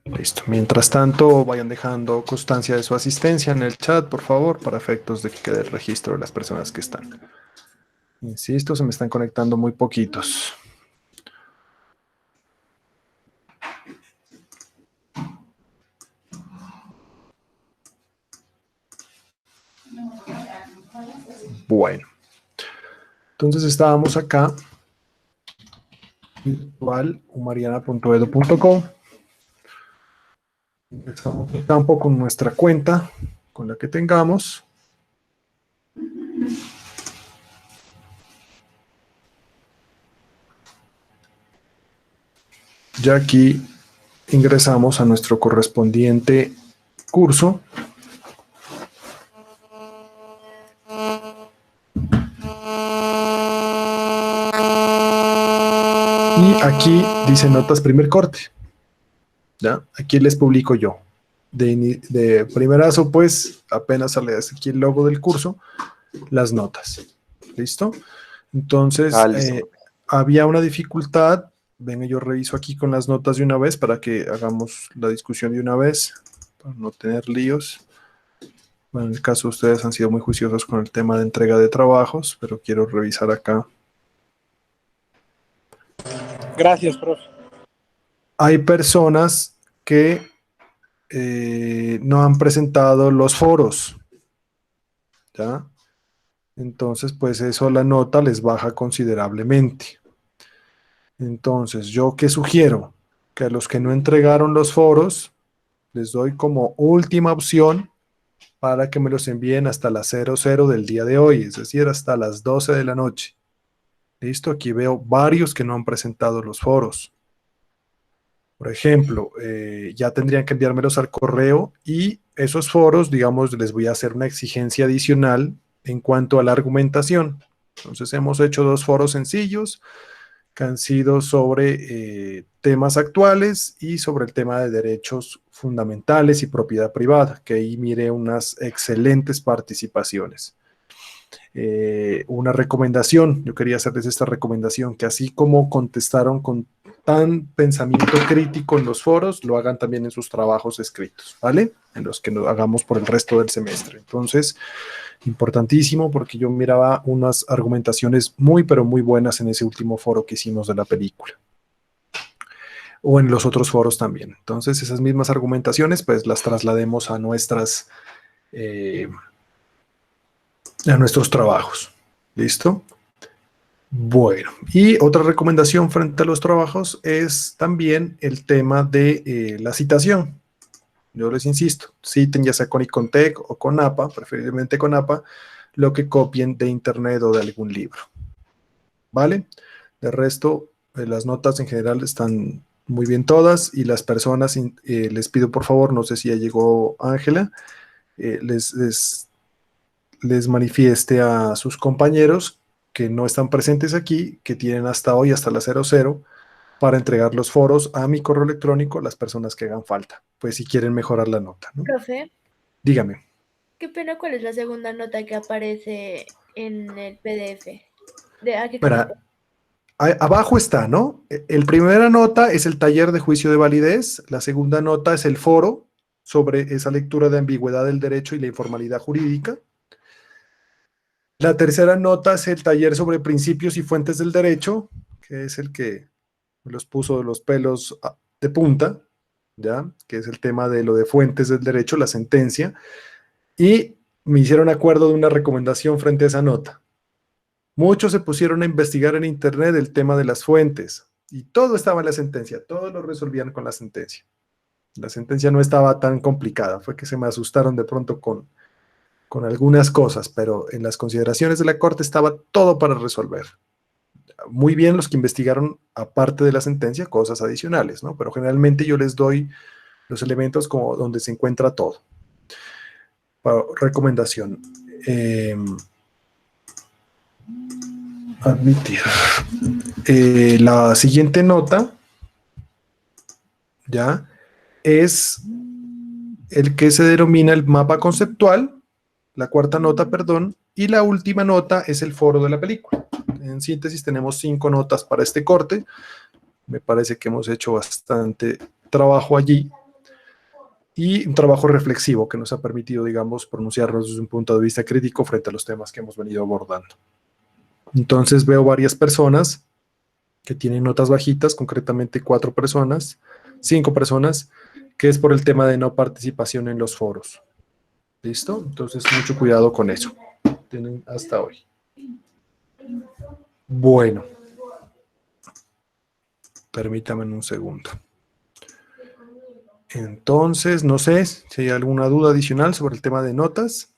Listo. Mientras tanto, vayan dejando constancia de su asistencia en el chat, por favor, para efectos de que quede el registro de las personas que están. Insisto, se me están conectando muy poquitos. Bueno, entonces estábamos acá, virtualhumariana.edu.co. Empezamos el campo con nuestra cuenta, con la que tengamos. Ya aquí ingresamos a nuestro correspondiente curso. Y aquí dice notas primer corte. ¿Ya? Aquí les publico yo. De primerazo, pues, apenas sale aquí el logo del curso, las notas. ¿Listo? Entonces, Ah, listo. había una dificultad. Venga, yo reviso aquí con las notas de una vez para que hagamos la discusión de una vez, para no tener líos. Bueno, en el caso ustedes han sido muy juiciosos con el tema de entrega de trabajos, pero quiero revisar acá. Gracias, profe. Hay personas que no han presentado los foros, ¿ya? Entonces, pues eso la nota les baja considerablemente. Entonces, ¿yo qué sugiero? Que a los que no entregaron los foros, les doy como última opción para que me los envíen hasta las 00 del día de hoy, es decir, hasta las 12 de la noche. Listo, aquí veo varios que no han presentado los foros. Por ejemplo, ya tendrían que enviármelos al correo y esos foros, digamos, les voy a hacer una exigencia adicional en cuanto a la argumentación. Entonces, hemos hecho 2 foros sencillos que han sido sobre temas actuales y sobre el tema de derechos fundamentales y propiedad privada, que ahí mire unas excelentes participaciones. Una recomendación, yo quería hacerles esta recomendación, que así como contestaron con tan pensamiento crítico en los foros, lo hagan también en sus trabajos escritos, ¿vale? En los que lo hagamos por el resto del semestre. Entonces, importantísimo, porque yo miraba unas argumentaciones muy, pero muy buenas en ese último foro que hicimos de la película. O en los otros foros también. Entonces, esas mismas argumentaciones, pues las traslademos a nuestros trabajos. ¿Listo? Bueno, y otra recomendación frente a los trabajos es también el tema de la citación. Yo les insisto, citen ya sea con Icontec o con APA, preferiblemente con APA, lo que copien de internet o de algún libro. ¿Vale? De resto, las notas en general están muy bien todas y las personas, les pido por favor, no sé si ya llegó Ángela, les manifieste a sus compañeros que no están presentes aquí, que tienen hasta hoy, hasta las 00, para entregar los foros a mi correo electrónico, las personas que hagan falta, pues si quieren mejorar la nota, ¿no? Profe, Dígame. qué pena, ¿cuál es la segunda nota que aparece en el PDF? ¿A qué Mira, corresponde? abajo está, ¿no? El primera nota es el taller de juicio de validez, la segunda nota es el foro sobre esa lectura de ambigüedad del derecho y la informalidad jurídica. La tercera nota es el taller sobre principios y fuentes del derecho, que es el que me los puso de los pelos de punta, ¿ya? Que es el tema de lo de fuentes del derecho, la sentencia, y me hicieron acuerdo de una recomendación frente a esa nota. Muchos se pusieron a investigar en internet el tema de las fuentes, y todo estaba en la sentencia, todo lo resolvían con la sentencia. La sentencia no estaba tan complicada, fue que se me asustaron de pronto con algunas cosas, pero en las consideraciones de la Corte estaba todo para resolver. Muy bien los que investigaron, aparte de la sentencia, cosas adicionales, ¿no? Pero generalmente yo les doy los elementos como donde se encuentra todo. Recomendación. Admitir. La siguiente nota, ¿ya? Es el que se denomina el mapa conceptual, la cuarta nota, perdón, y la última nota es el foro de la película. En síntesis, tenemos 5 notas para este corte. Me parece que hemos hecho bastante trabajo allí. y un trabajo reflexivo que nos ha permitido, digamos, pronunciarnos desde un punto de vista crítico frente a los temas que hemos venido abordando. Entonces veo varias personas que tienen notas bajitas, concretamente 4 personas, 5 personas, que es por el tema de no participación en los foros. ¿Listo? Entonces, mucho cuidado con eso. Tienen hasta hoy. Bueno, permítame un segundo. Entonces, no sé si hay alguna duda adicional sobre el tema de notas.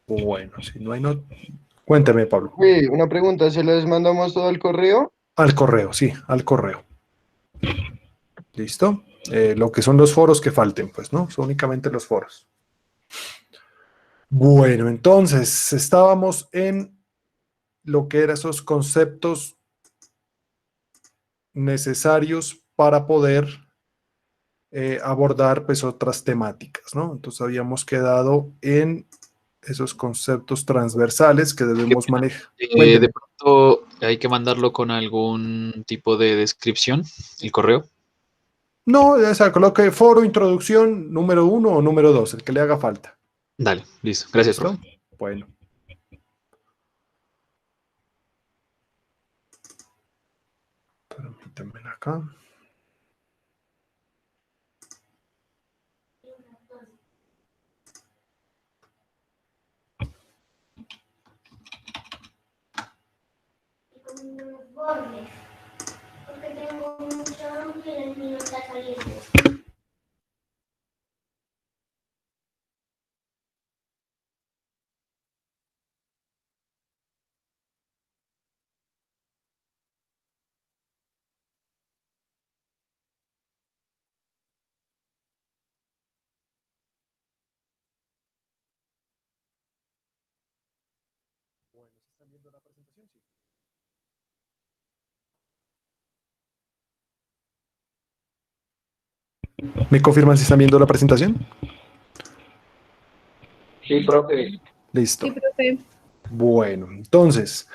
Bueno, si no hay notas, cuéntame, Pablo. Oye, una pregunta, ¿se les mandamos todo el correo? Al correo, sí, al correo. ¿Listo? Lo que son los foros que falten, pues, ¿no? Son únicamente los foros. Bueno, entonces, estábamos en lo que eran esos conceptos necesarios para poder abordar, pues, otras temáticas, ¿no? Entonces, habíamos quedado en esos conceptos transversales que debemos manejar. De Cuénteme. pronto hay que mandarlo con algún tipo de descripción, el correo. No, ya sea, coloque foro, introducción, número 1 o número 2, el que le haga falta. Dale, listo. Gracias, ¿Listo? profe. Bueno. Permítanme acá. Porque tengo mucho hambre y el mío está saliendo. ¿Me confirman si están viendo la presentación? Sí, profe. Listo. Sí, profe. Bueno, entonces,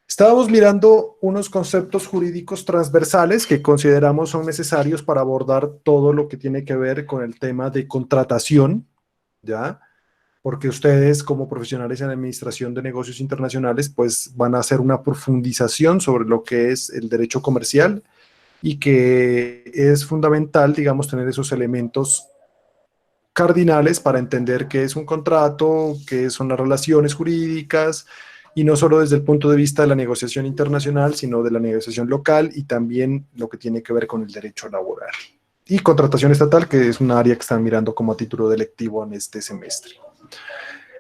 estábamos mirando unos conceptos jurídicos transversales que consideramos son necesarios para abordar todo lo que tiene que ver con el tema de contratación, ¿ya? Porque ustedes, como profesionales en administración de negocios internacionales, pues van a hacer una profundización sobre lo que es el derecho comercial y que es fundamental, digamos, tener esos elementos cardinales para entender qué es un contrato, qué son las relaciones jurídicas, y no solo desde el punto de vista de la negociación internacional, sino de la negociación local y también lo que tiene que ver con el derecho laboral. Y contratación estatal, que es un área que están mirando como a título delectivo en este semestre.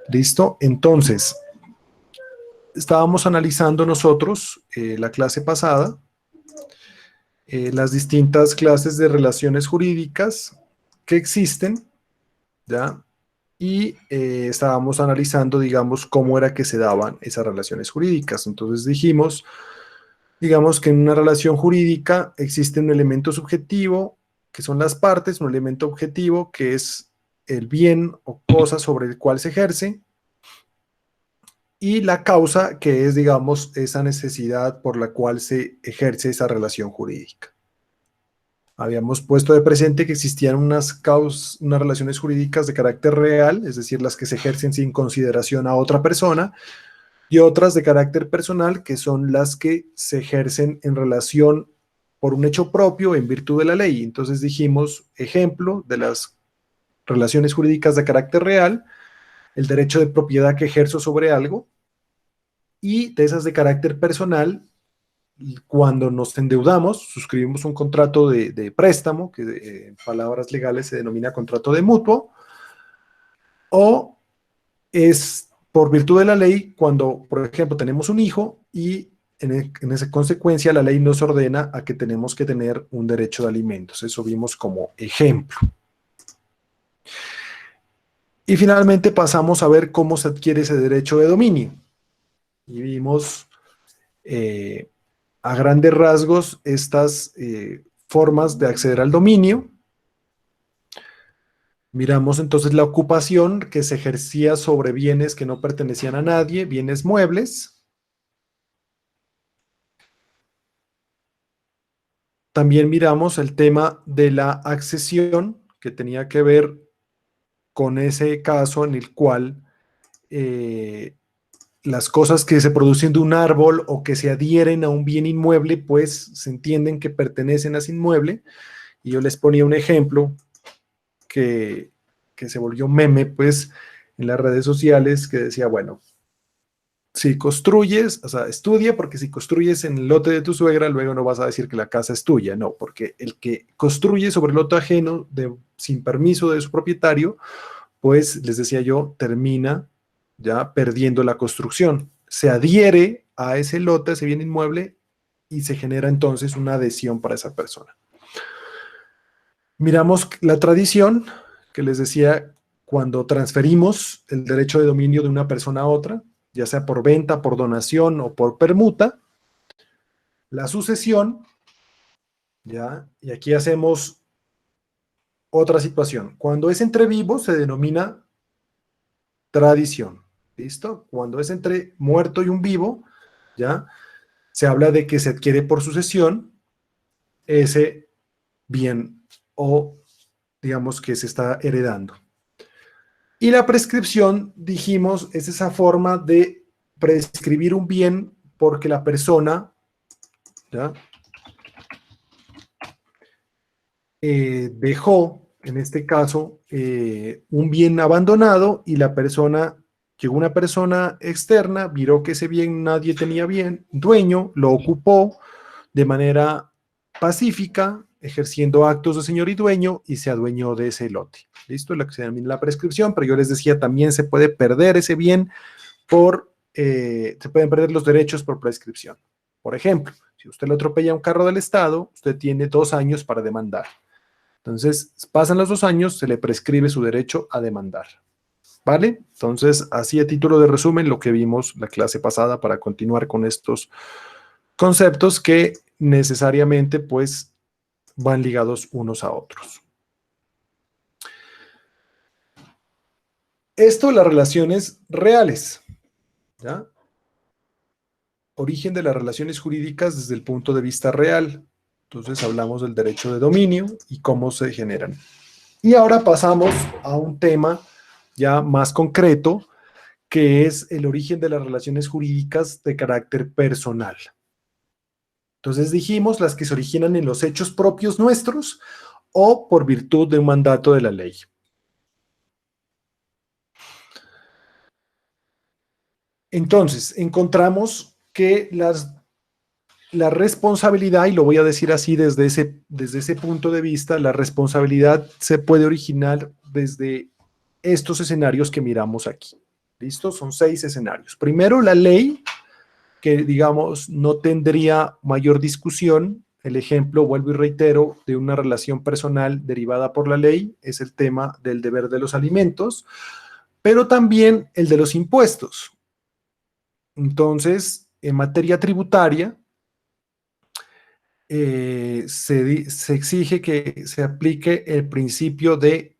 ¿Listo? Entonces, estábamos analizando nosotros la clase pasada, las distintas clases de relaciones jurídicas que existen, ¿ya? Y estábamos analizando, digamos, cómo era que se daban esas relaciones jurídicas. Entonces dijimos, digamos que en una relación jurídica existe un elemento subjetivo, que son las partes, un elemento objetivo, que es el bien o cosa sobre el cual se ejerce, y la causa, que es, digamos, esa necesidad por la cual se ejerce esa relación jurídica. Habíamos puesto de presente que existían unas relaciones jurídicas de carácter real, es decir, las que se ejercen sin consideración a otra persona, y otras de carácter personal, que son las que se ejercen en relación por un hecho propio en virtud de la ley. Entonces dijimos, ejemplo de las relaciones jurídicas de carácter real, el derecho de propiedad que ejerzo sobre algo, y de esas de carácter personal, cuando nos endeudamos, suscribimos un contrato de préstamo, que en palabras legales se denomina contrato de mutuo, o es por virtud de la ley cuando, por ejemplo, tenemos un hijo y en esa consecuencia la ley nos ordena a que tenemos que tener un derecho de alimentos. Eso vimos como ejemplo. Y finalmente pasamos a ver cómo se adquiere ese derecho de dominio. Y vimos a grandes rasgos estas formas de acceder al dominio. Miramos entonces la ocupación que se ejercía sobre bienes que no pertenecían a nadie, bienes muebles. También miramos el tema de la accesión, que tenía que ver con ese caso en el cual las cosas que se producen de un árbol o que se adhieren a un bien inmueble, pues se entienden que pertenecen a ese inmueble. Y yo les ponía un ejemplo que se volvió meme, pues, en las redes sociales, que decía, bueno, si construyes, o sea, estudia, porque si construyes en el lote de tu suegra, luego no vas a decir que la casa es tuya, no, porque el que construye sobre el lote ajeno sin permiso de su propietario, pues, les decía yo, termina ya perdiendo la construcción. Se adhiere a ese lote, a ese bien inmueble, y se genera entonces una adhesión para esa persona. Miramos la tradición, que les decía, cuando transferimos el derecho de dominio de una persona a otra, ya sea por venta, por donación o por permuta. La sucesión, ¿ya? Y aquí hacemos otra situación. Cuando es entre vivos se denomina tradición, ¿listo? Cuando es entre muerto y un vivo, ¿ya? Se habla de que se adquiere por sucesión ese bien o digamos que se está heredando. Y la prescripción, dijimos, es esa forma de prescribir un bien porque la persona, ¿ya? Dejó, en este caso, un bien abandonado y la persona, llegó una persona externa, miró que ese bien nadie tenía bien, dueño, lo ocupó de manera pacífica, ejerciendo actos de señor y dueño y se adueñó de ese lote. ¿Listo? Lo que se denomina la prescripción, pero yo les decía, también se puede perder ese bien se pueden perder los derechos por prescripción. Por ejemplo, si usted le atropella un carro del Estado, usted tiene 2 años para demandar. Entonces, pasan los 2 años, se le prescribe su derecho a demandar. ¿Vale? Entonces, así a título de resumen, lo que vimos la clase pasada para continuar con estos conceptos que necesariamente, pues, van ligados unos a otros. Esto, las relaciones reales, ¿ya? Origen de las relaciones jurídicas desde el punto de vista real. Entonces, hablamos del derecho de dominio y cómo se generan. Y ahora pasamos a un tema ya más concreto, que es el origen de las relaciones jurídicas de carácter personal. Entonces dijimos las que se originan en los hechos propios nuestros o por virtud de un mandato de la ley. Entonces, encontramos que la responsabilidad, y lo voy a decir así desde ese punto de vista, la responsabilidad se puede originar desde estos escenarios que miramos aquí. ¿Listo? Son 6 escenarios. Primero, la ley, que digamos no tendría mayor discusión. El ejemplo, vuelvo y reitero, de una relación personal derivada por la ley es el tema del deber de los alimentos, pero también el de los impuestos. Entonces, en materia tributaria, se exige que se aplique el principio de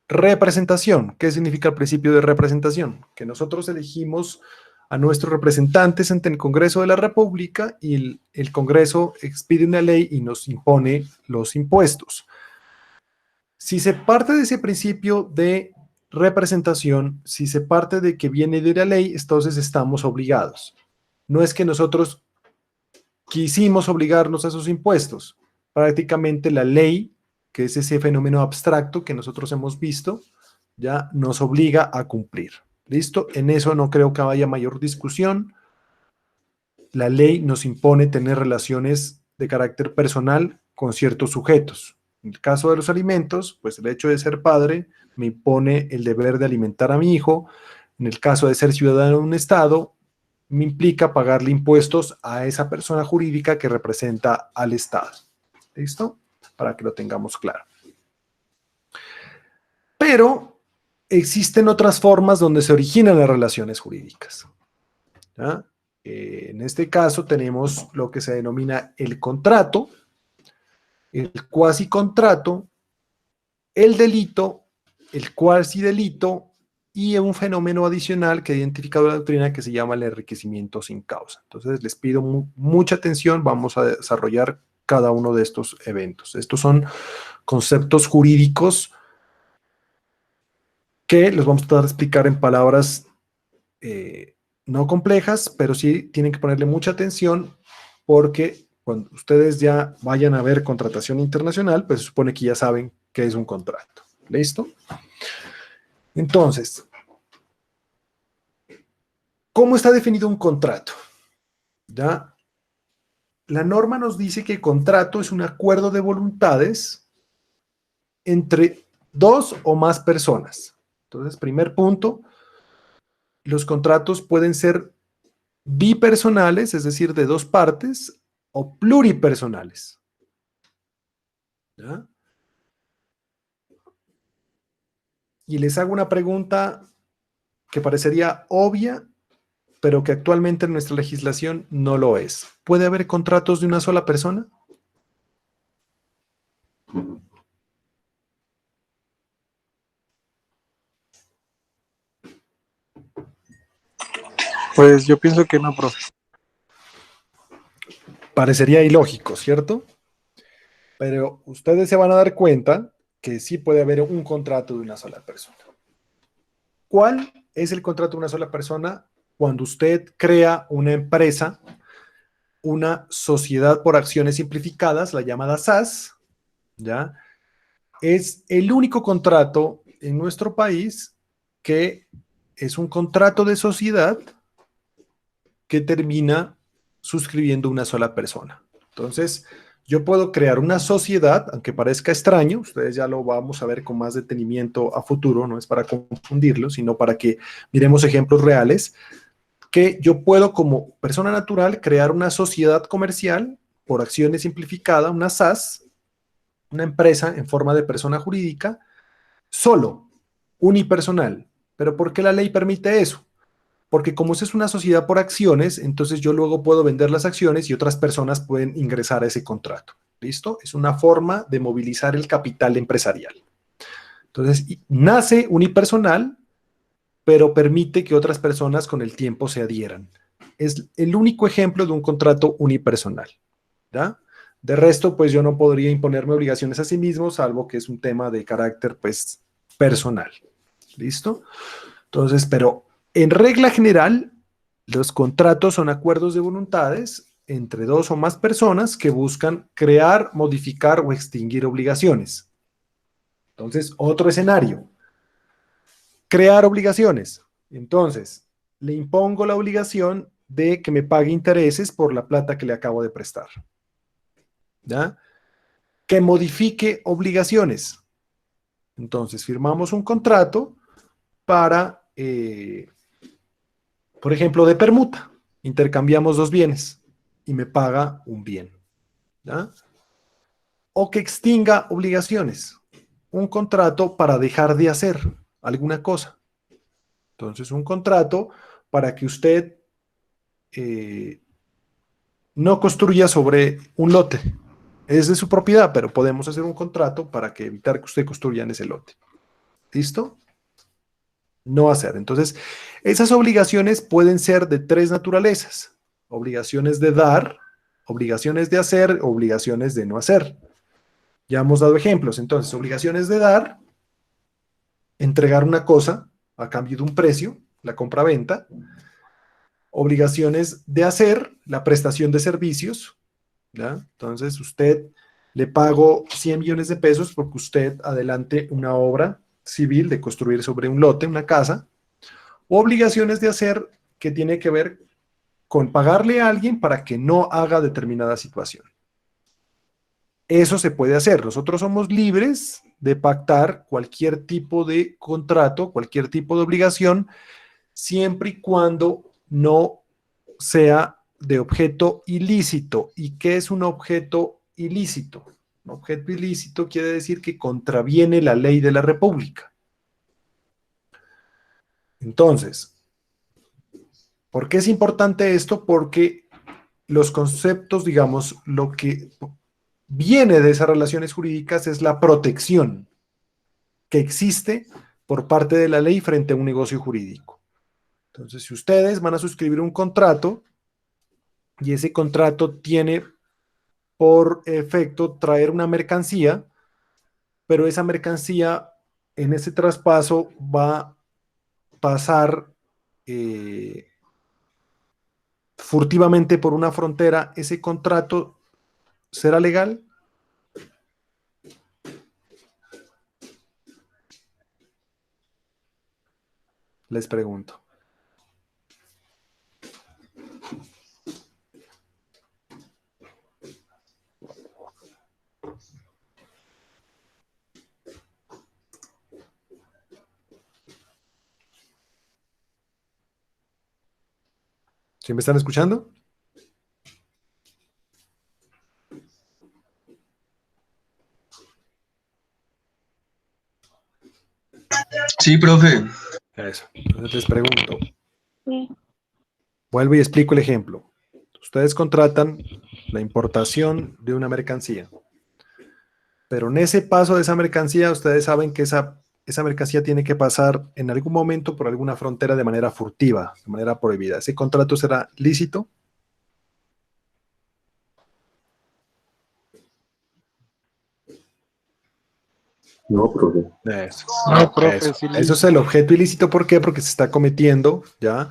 representación. ¿Qué significa el principio de representación? Que nosotros elegimos a nuestros representantes ante el Congreso de la República y el Congreso expide una ley y nos impone los impuestos. Si se parte de ese principio de representación, si se parte de que viene de la ley, entonces estamos obligados. No es que nosotros quisimos obligarnos a esos impuestos. Prácticamente la ley, que es ese fenómeno abstracto que nosotros hemos visto, ya nos obliga a cumplir. ¿Listo? En eso no creo que haya mayor discusión. La ley nos impone tener relaciones de carácter personal con ciertos sujetos. En el caso de los alimentos, pues el hecho de ser padre me impone el deber de alimentar a mi hijo. En el caso de ser ciudadano de un estado, me implica pagarle impuestos a esa persona jurídica que representa al Estado. ¿Listo? Para que lo tengamos claro. Pero existen otras formas donde se originan las relaciones jurídicas. ¿Ya? En este caso tenemos lo que se denomina el contrato, el cuasicontrato el delito, el cuasi delito y un fenómeno adicional que ha identificado la doctrina que se llama el enriquecimiento sin causa. Entonces les pido mucha atención, vamos a desarrollar cada uno de estos eventos. Estos son conceptos jurídicos que los vamos a tratar de explicar en palabras no complejas, pero sí tienen que ponerle mucha atención porque cuando ustedes ya vayan a ver contratación internacional, pues se supone que ya saben qué es un contrato. ¿Listo? Entonces, ¿cómo está definido un contrato? ¿Ya? La norma nos dice que el contrato es un acuerdo de voluntades entre dos o más personas. Entonces, primer punto, los contratos pueden ser bipersonales, es decir, de dos partes, o pluripersonales. ¿Ya? Y les hago una pregunta que parecería obvia, pero que actualmente en nuestra legislación no lo es. ¿Puede haber contratos de una sola persona? Pues yo pienso que no, profe. Parecería ilógico, ¿cierto? Pero ustedes se van a dar cuenta que sí puede haber un contrato de una sola persona. ¿Cuál es el contrato de una sola persona? Cuando usted crea una empresa, una sociedad por acciones simplificadas, la llamada SAS, ¿ya? Es el único contrato en nuestro país que es un contrato de sociedad que termina suscribiendo una sola persona. Entonces, yo puedo crear una sociedad, aunque parezca extraño, ustedes ya lo vamos a ver con más detenimiento a futuro, no es para confundirlo, sino para que miremos ejemplos reales, que yo puedo como persona natural crear una sociedad comercial por acciones simplificada, una SAS, una empresa en forma de persona jurídica, solo, unipersonal. ¿Pero por qué la ley permite eso? Porque como eso es una sociedad por acciones, entonces yo luego puedo vender las acciones y otras personas pueden ingresar a ese contrato. ¿Listo? Es una forma de movilizar el capital empresarial. Entonces, nace unipersonal, pero permite que otras personas con el tiempo se adhieran. Es el único ejemplo de un contrato unipersonal. ¿Ya? De resto, pues yo no podría imponerme obligaciones a sí mismo, salvo que es un tema de carácter, pues, personal. ¿Listo? Entonces, pero en regla general, los contratos son acuerdos de voluntades entre dos o más personas que buscan crear, modificar o extinguir obligaciones. Entonces, otro escenario. Crear obligaciones. Entonces, le impongo la obligación de que me pague intereses por la plata que le acabo de prestar. ¿Ya? Que modifique obligaciones. Entonces, firmamos un contrato para, por ejemplo, de permuta. Intercambiamos dos bienes y me paga un bien. ¿Ya? O que extinga obligaciones. Un contrato para dejar de hacer alguna cosa. Entonces, un contrato para que usted no construya sobre un lote. Es de su propiedad, pero podemos hacer un contrato para que evitar que usted construya en ese lote. ¿Listo? No hacer. Entonces, esas obligaciones pueden ser de tres naturalezas. Obligaciones de dar, obligaciones de hacer, obligaciones de no hacer. Ya hemos dado ejemplos. Entonces, obligaciones de dar, entregar una cosa a cambio de un precio, la compra-venta. Obligaciones de hacer, la prestación de servicios. ¿Ya? Entonces, usted le pago 100 millones de pesos porque usted adelante una obra civil de construir sobre un lote, una casa. O obligaciones de hacer que tiene que ver con pagarle a alguien para que no haga determinada situación. Eso se puede hacer. Nosotros somos libres de pactar cualquier tipo de contrato, cualquier tipo de obligación, siempre y cuando no sea de objeto ilícito. ¿Y qué es un objeto ilícito? Un objeto ilícito quiere decir que contraviene la ley de la República. Entonces, ¿por qué es importante esto? Porque los conceptos, digamos, lo que viene de esas relaciones jurídicas es la protección. que existe por parte de la ley frente a un negocio jurídico. Entonces, si ustedes van a suscribir un contrato y ese contrato tiene por efecto traer una mercancía, pero esa mercancía en ese traspaso va a pasar furtivamente por una frontera, ¿ese contrato será legal? Les pregunto. ¿Sí me están escuchando? Sí, profe. Eso. Entonces les pregunto. Vuelvo y explico el ejemplo. Ustedes contratan la importación de una mercancía, pero en ese paso de esa mercancía, ustedes saben que esa mercancía tiene que pasar en algún momento por alguna frontera de manera furtiva, de manera prohibida. ¿Ese contrato será lícito? No, profe. Eso. No, profe, Eso. sí, Eso es el objeto ilícito. ¿Por qué? Porque se está cometiendo ya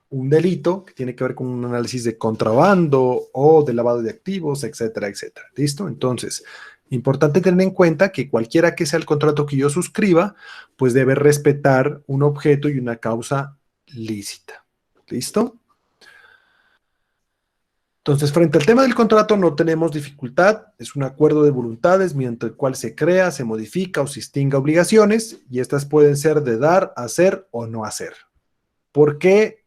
un delito que tiene que ver con un análisis de contrabando o de lavado de activos, etcétera, etcétera. ¿Listo? Entonces, importante tener en cuenta que cualquiera que sea el contrato que yo suscriba, pues debe respetar un objeto y una causa lícita. ¿Listo? Entonces, frente al tema del contrato no tenemos dificultad, es un acuerdo de voluntades mediante el cual se crea, se modifica o se extinga obligaciones y estas pueden ser de dar, hacer o no hacer. ¿Por qué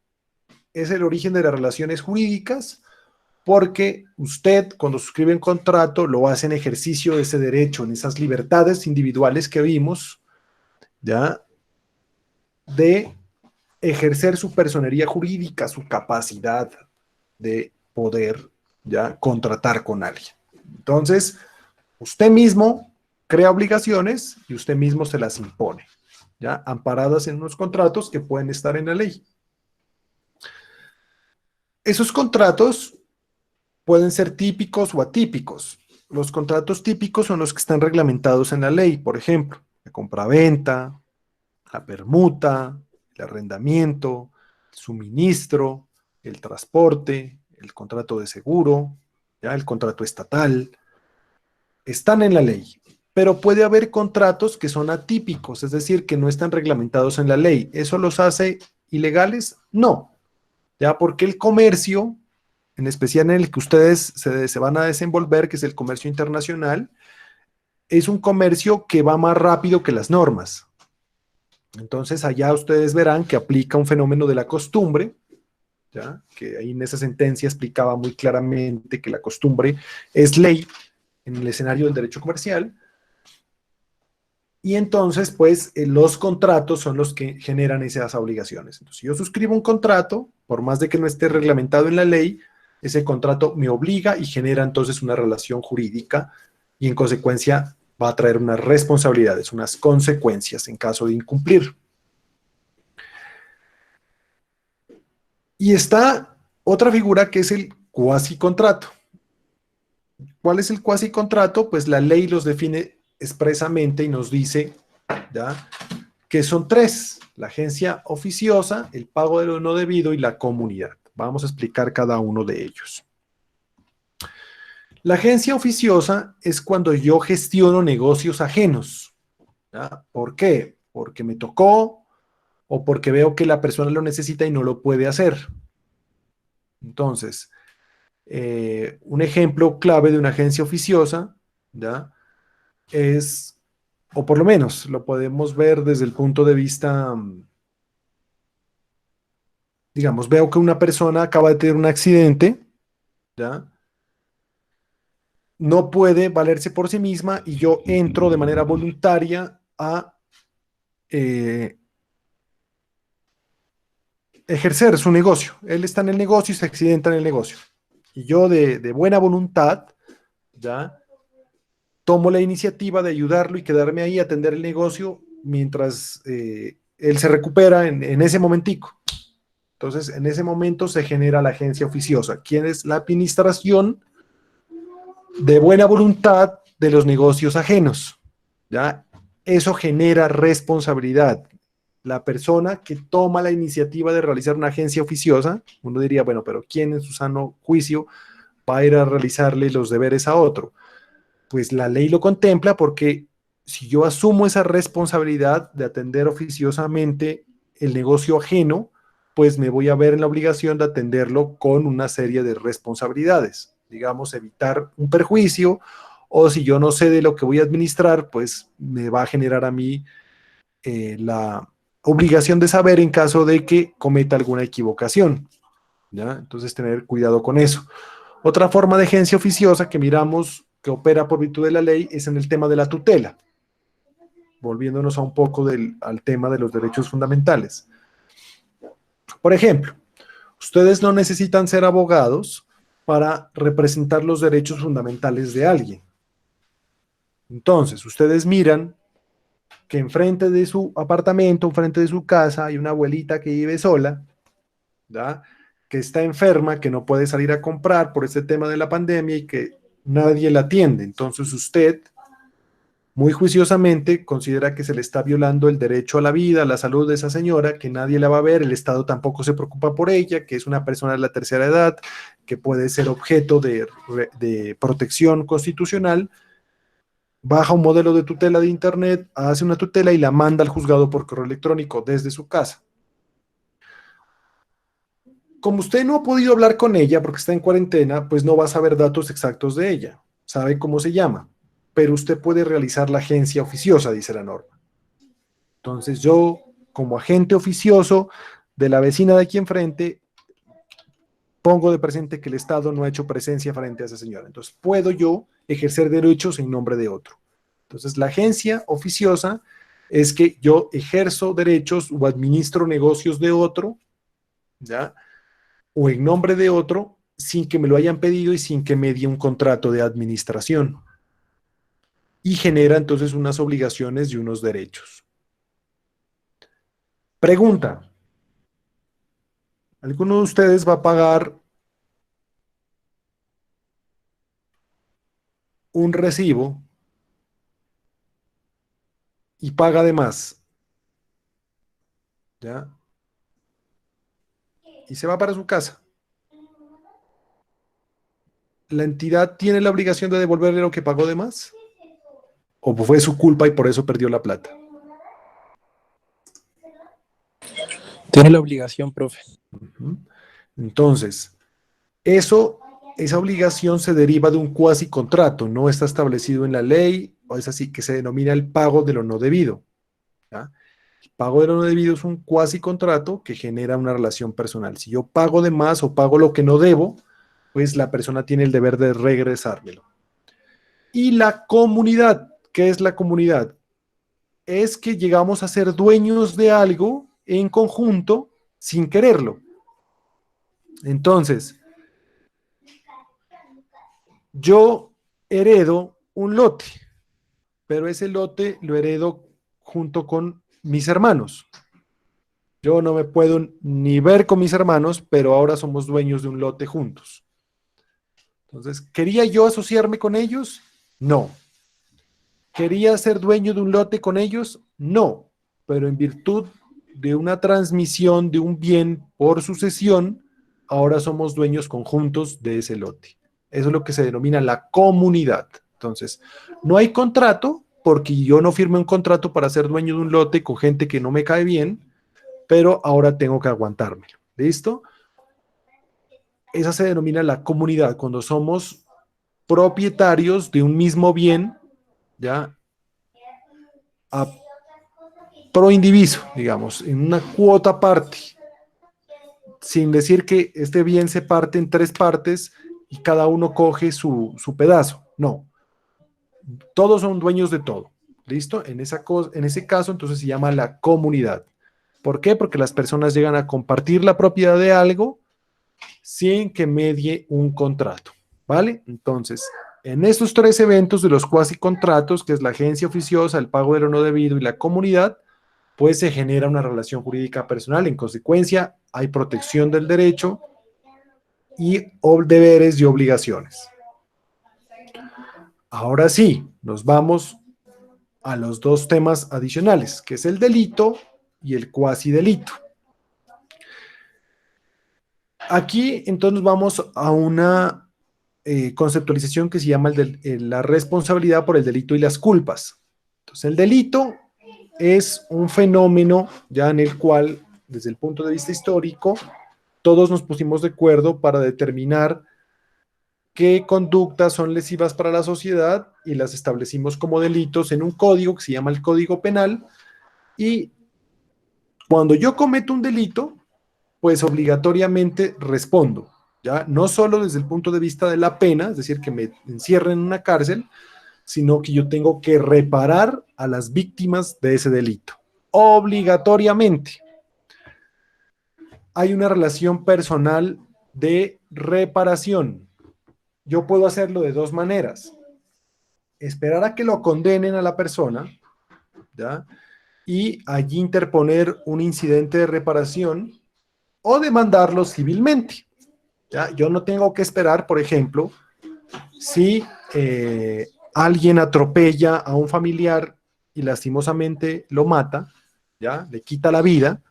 es el origen de las relaciones jurídicas? Porque usted cuando suscribe un contrato lo hace en ejercicio de ese derecho, en esas libertades individuales que vimos, ¿ya? De ejercer su personería jurídica, su capacidad de poder ya contratar con alguien. Entonces, usted mismo crea obligaciones y usted mismo se las impone, ya amparadas en unos contratos que pueden estar en la ley. Esos contratos pueden ser típicos o atípicos. Los contratos típicos son los que están reglamentados en la ley, por ejemplo, la compraventa, la permuta, el arrendamiento, el suministro, el transporte, el contrato de seguro, ¿ya? El contrato estatal, están en la ley. Pero puede haber contratos que son atípicos, es decir, que no están reglamentados en la ley. ¿Eso los hace ilegales? No, ya porque el comercio, en especial en el que ustedes se van a desenvolver, que es el comercio internacional, es un comercio que va más rápido que las normas. Entonces allá ustedes verán que aplica un fenómeno de la costumbre, ¿ya? Que ahí en esa sentencia explicaba muy claramente que la costumbre es ley en el escenario del derecho comercial. Y entonces, pues, los contratos son los que generan esas obligaciones. Entonces, si yo suscribo un contrato, por más de que no esté reglamentado en la ley, ese contrato me obliga y genera entonces una relación jurídica y en consecuencia va a traer unas responsabilidades, unas consecuencias en caso de incumplir. Y está otra figura que es el cuasicontrato. ¿Cuál es el cuasicontrato? Pues la ley los define expresamente y nos dice, ¿ya?, que son tres: la agencia oficiosa, el pago de lo no debido y la comunidad. Vamos a explicar cada uno de ellos. La agencia oficiosa es cuando yo gestiono negocios ajenos, ¿ya? ¿Por qué? Porque me tocó o porque veo que la persona lo necesita y no lo puede hacer. Entonces, un ejemplo clave de una agencia oficiosa, ¿ya?, es, o por lo menos lo podemos ver desde el punto de vista, digamos, veo que una persona acaba de tener un accidente, ¿ya?, no puede valerse por sí misma y yo entro de manera voluntaria a ejercer su negocio. Él está en el negocio y se accidenta en el negocio. Y yo de buena voluntad, ¿ya?, tomo la iniciativa de ayudarlo y quedarme ahí a atender el negocio mientras él se recupera en ese momentico. Entonces, en ese momento se genera la agencia oficiosa, quien es la administración de buena voluntad de los negocios ajenos, ¿ya? Eso genera responsabilidad. La persona que toma la iniciativa de realizar una agencia oficiosa, uno diría, bueno, pero ¿quién en su sano juicio va a ir a realizarle los deberes a otro? Pues la ley lo contempla, porque si yo asumo esa responsabilidad de atender oficiosamente el negocio ajeno, pues me voy a ver en la obligación de atenderlo con una serie de responsabilidades. Digamos, evitar un perjuicio, o si yo no sé de lo que voy a administrar, pues me va a generar a mí la obligación de saber en caso de que cometa alguna equivocación, ¿ya? Entonces, tener cuidado con eso. Otra forma de agencia oficiosa que miramos, que opera por virtud de la ley, es en el tema de la tutela, volviéndonos a un poco al tema de los derechos fundamentales. Por ejemplo, ustedes no necesitan ser abogados para representar los derechos fundamentales de alguien. Entonces, ustedes miran que enfrente de su apartamento, enfrente de su casa, hay una abuelita que vive sola, ¿ya? Que está enferma, que no puede salir a comprar por este tema de la pandemia y que nadie la atiende. Entonces usted, muy juiciosamente, considera que se le está violando el derecho a la vida, a la salud de esa señora, que nadie la va a ver, el Estado tampoco se preocupa por ella, que es una persona de la tercera edad, que puede ser objeto de protección constitucional. Baja un modelo de tutela de internet, hace una tutela y la manda al juzgado por correo electrónico desde su casa. Como usted no ha podido hablar con ella porque está en cuarentena, pues no va a saber datos exactos de ella. Sabe cómo se llama, pero usted puede realizar la agencia oficiosa, dice la norma. Entonces yo, como agente oficioso de la vecina de aquí enfrente, pongo de presente que el Estado no ha hecho presencia frente a esa señora. Entonces puedo yo ejercer derechos en nombre de otro. Entonces la agencia oficiosa es que yo ejerzo derechos o administro negocios de otro, ¿ya? O en nombre de otro, sin que me lo hayan pedido y sin que me dé un contrato de administración. Y genera entonces unas obligaciones y unos derechos. Pregunta: ¿alguno de ustedes va a pagar un recibo y paga de más, ¿ya? Y se va para su casa? ¿La entidad tiene la obligación de devolverle lo que pagó de más? ¿O fue su culpa y por eso perdió la plata? Tiene la obligación, profe. Entonces, esa obligación se deriva de un cuasi contrato, no está establecido en la ley, o es así que se denomina el pago de lo no debido, ¿ya? El pago de lo no debido es un cuasi contrato que genera una relación personal. Si yo pago de más o pago lo que no debo, pues la persona tiene el deber de regresármelo. Y la comunidad, ¿qué es la comunidad? Es que llegamos a ser dueños de algo en conjunto sin quererlo. Entonces, yo heredo un lote, pero ese lote lo heredo junto con mis hermanos. Yo no me puedo ni ver con mis hermanos, pero ahora somos dueños de un lote juntos. Entonces, ¿quería yo asociarme con ellos? No. ¿Quería ser dueño de un lote con ellos? No. Pero en virtud de una transmisión de un bien por sucesión, ahora somos dueños conjuntos de ese lote. Eso es lo que se denomina la comunidad. Entonces, no hay contrato, porque yo no firmé un contrato para ser dueño de un lote con gente que no me cae bien, pero ahora tengo que aguantármelo. ¿Listo? Esa se denomina la comunidad, cuando somos propietarios de un mismo bien, ¿ya? Pro indiviso, digamos, en una cuota parte, sin decir que este bien se parte en 3 partes y cada uno coge su pedazo. No, todos son dueños de todo. ¿Listo? En ese caso, entonces se llama la comunidad. ¿Por qué? Porque las personas llegan a compartir la propiedad de algo sin que medie un contrato. ¿Vale? Entonces, En estos tres eventos de los cuasi contratos, que es la agencia oficiosa, el pago de lo no debido y la comunidad, pues se genera una relación jurídica personal. En consecuencia, hay protección del derecho y deberes y obligaciones. Ahora sí, nos vamos a los dos temas adicionales, que es el delito y el cuasi delito. Aquí entonces vamos a una conceptualización que se llama la responsabilidad por el delito y las culpas. Entonces, el delito es un fenómeno ya en el cual, desde el punto de vista histórico, todos nos pusimos de acuerdo para determinar qué conductas son lesivas para la sociedad y las establecimos como delitos en un código que se llama el Código Penal. Y cuando yo cometo un delito, pues obligatoriamente respondo, ¿ya? No solo desde el punto de vista de la pena, es decir, que me encierren en una cárcel, sino que yo tengo que reparar a las víctimas de ese delito, obligatoriamente. Hay una relación personal de reparación. Yo puedo hacerlo de dos maneras. Esperar a que lo condenen a la persona, ¿ya? Y allí interponer un incidente de reparación o demandarlo civilmente, ¿ya? Yo no tengo que esperar, por ejemplo, si alguien atropella a un familiar y lastimosamente lo mata, ¿ya? Le quita la vida.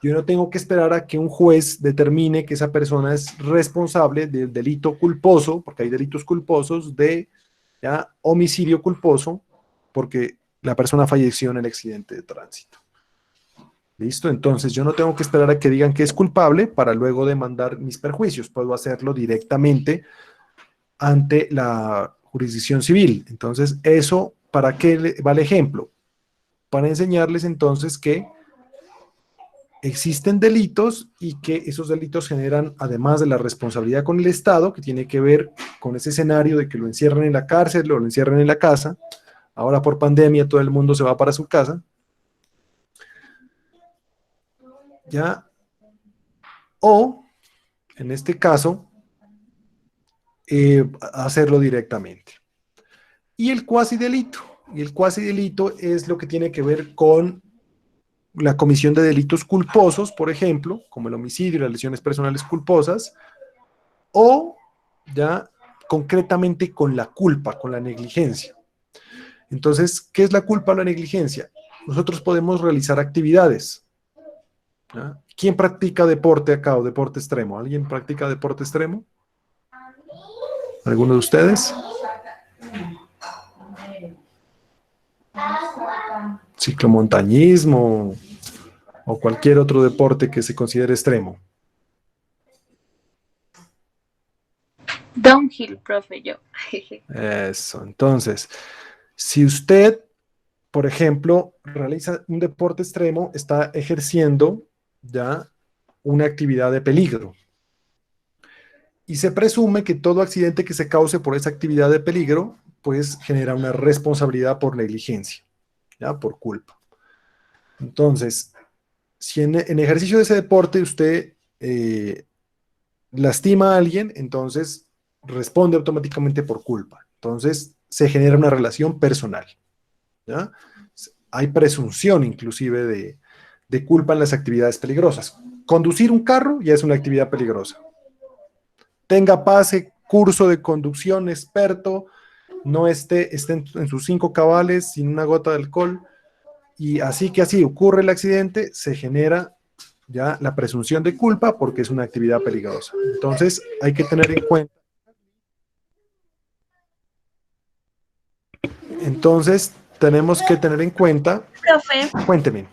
Yo no tengo que esperar a que un juez determine que esa persona es responsable del delito culposo, porque hay delitos culposos, de ¿ya? Homicidio culposo, porque la persona falleció en el accidente de tránsito. ¿Listo? Entonces yo no tengo que esperar a que digan que es culpable para luego demandar mis perjuicios. Puedo hacerlo directamente ante la jurisdicción civil. Entonces, ¿eso para qué va el ejemplo? Para enseñarles entonces que existen delitos y que esos delitos generan, además de la responsabilidad con el Estado, que tiene que ver con ese escenario de que lo encierren en la cárcel o lo encierren en la casa. Ahora por pandemia todo el mundo se va para su casa. ¿Ya? O, en este caso, hacerlo directamente. Y el cuasi delito. Y el cuasi delito es lo que tiene que ver con la comisión de delitos culposos, por ejemplo, como el homicidio y las lesiones personales culposas, o ya concretamente con la culpa, con la negligencia. Entonces, ¿qué es la culpa o la negligencia? Nosotros podemos realizar actividades. ¿Ya? ¿Quién practica deporte acá o deporte extremo? ¿Alguien practica deporte extremo? ¿Alguno de ustedes? Ciclomontañismo o cualquier otro deporte que se considere extremo. Downhill, profe, yo. Eso, entonces, si usted, por ejemplo, realiza un deporte extremo, está ejerciendo ya una actividad de peligro. Y se presume que todo accidente que se cause por esa actividad de peligro, pues genera una responsabilidad por negligencia, ¿ya? Por culpa. Entonces, si en ejercicio de ese deporte usted lastima a alguien, entonces responde automáticamente por culpa. Entonces, se genera una relación personal, ¿ya? Hay presunción inclusive de culpa en las actividades peligrosas. Conducir un carro ya es una actividad peligrosa. Tenga pase, curso de conducción, experto, no esté en sus 5 cabales, sin una gota de alcohol, y así que así ocurre el accidente, se genera ya la presunción de culpa porque es una actividad peligrosa. Entonces hay que tener en cuenta. Entonces tenemos que tener en cuenta. Profe, Cuénteme.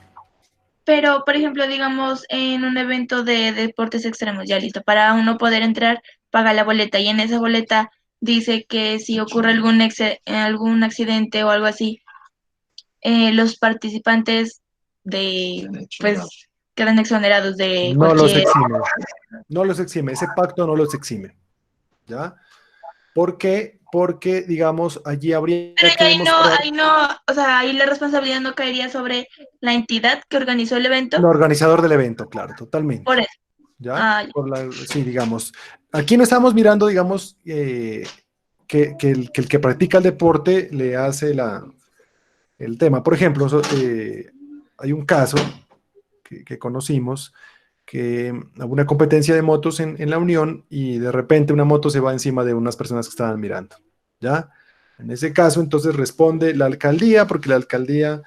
pero por ejemplo, digamos, en un evento de deportes extremos, ya listo, para uno poder entrar, paga la boleta y en esa boleta dice que si ocurre algún accidente o algo así, los participantes pues, quedan exonerados de No los cualquier... exime. No los exime. Ese pacto no los exime. ¿Ya? ¿Por qué? Porque, digamos, allí habría Pero que demostrar. ahí no, o sea, ahí la responsabilidad no caería sobre la entidad que organizó el evento. El organizador del evento, claro, totalmente. Por eso. ¿Ya? Ah, Sí, digamos. Aquí no estamos mirando, digamos, que el que practica el deporte le hace el tema. Por ejemplo, hay un caso que conocimos, que hubo una competencia de motos en la Unión y de repente una moto se va encima de unas personas que estaban mirando, ¿ya? En ese caso, entonces responde la alcaldía, porque la alcaldía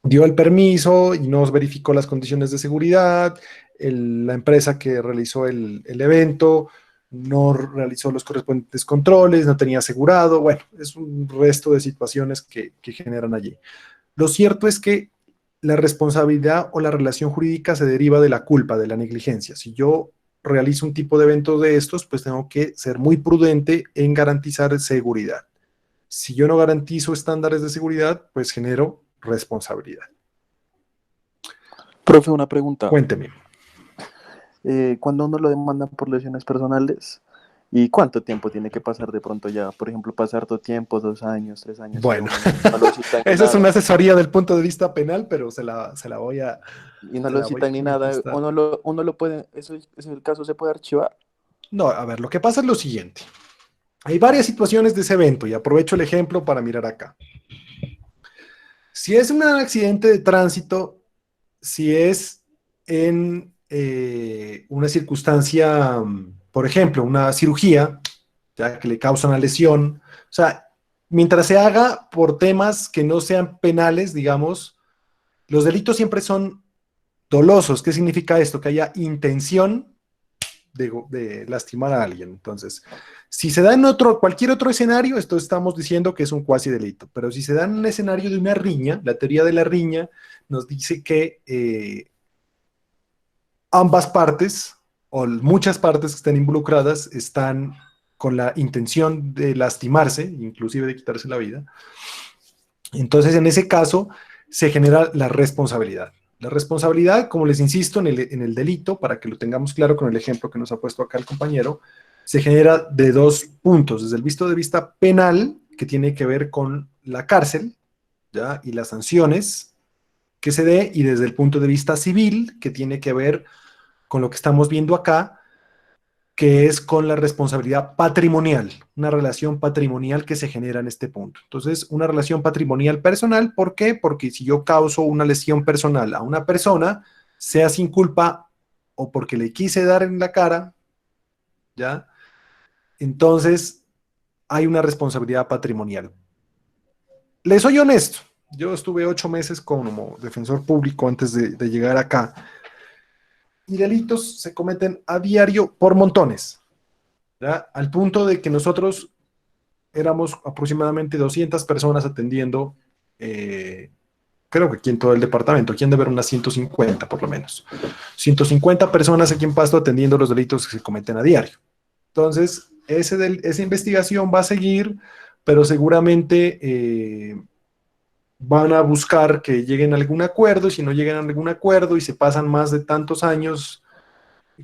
dio el permiso y no verificó las condiciones de seguridad, la empresa que realizó el evento no realizó los correspondientes controles, no tenía asegurado, bueno, es un resto de situaciones que generan allí. Lo cierto es que la responsabilidad o la relación jurídica se deriva de la culpa, de la negligencia. Si yo realizo un tipo de evento de estos, pues tengo que ser muy prudente en garantizar seguridad. Si yo no garantizo estándares de seguridad, pues genero responsabilidad. Profe, una pregunta. Cuénteme. Cuando uno lo demandan por lesiones personales, ¿y cuánto tiempo tiene que pasar de pronto ya? Por ejemplo, pasar todo tiempo, 2 años, 3 años. Bueno, no lo citan ni esa es nada, una asesoría del punto de vista penal, pero se la voy a... y no se lo la voy citan a ni nada. contestar. Uno lo puede, eso es el caso, se puede archivar. No, a ver, lo que pasa es lo siguiente. Hay varias situaciones de ese evento y aprovecho el ejemplo para mirar acá. Si es un accidente de tránsito, si es en una circunstancia, por ejemplo, una cirugía, ya que le causa una lesión, o sea, mientras se haga por temas que no sean penales, digamos, los delitos siempre son dolosos. ¿Qué significa esto? Que haya intención de lastimar a alguien. Entonces, si se da en cualquier otro escenario, esto estamos diciendo que es un cuasi delito, pero si se da en un escenario de una riña, la teoría de la riña nos dice que ambas partes, o muchas partes que están involucradas, están con la intención de lastimarse, inclusive de quitarse la vida. Entonces, en ese caso, se genera la responsabilidad. La responsabilidad, como les insisto, en el delito, para que lo tengamos claro con el ejemplo que nos ha puesto acá el compañero, se genera de 2 puntos. Desde el punto de vista penal, que tiene que ver con la cárcel, ¿ya? Y las sanciones que se dé, y desde el punto de vista civil, que tiene que ver con lo que estamos viendo acá, que es con la responsabilidad patrimonial, una relación patrimonial que se genera en este punto. Entonces, una relación patrimonial personal, ¿por qué? Porque si yo causo una lesión personal a una persona, sea sin culpa o porque le quise dar en la cara, ¿ya? Entonces, hay una responsabilidad patrimonial. Les soy honesto, yo estuve 8 meses como defensor público antes de llegar acá, y delitos se cometen a diario por montones, ¿ya? Al punto de que nosotros éramos aproximadamente 200 personas atendiendo, creo que aquí en todo el departamento, aquí han de haber unas 150 por lo menos. 150 personas aquí en Pasto atendiendo los delitos que se cometen a diario. Entonces, esa investigación va a seguir, pero seguramente van a buscar que lleguen a algún acuerdo, y si no llegan a algún acuerdo y se pasan más de tantos años,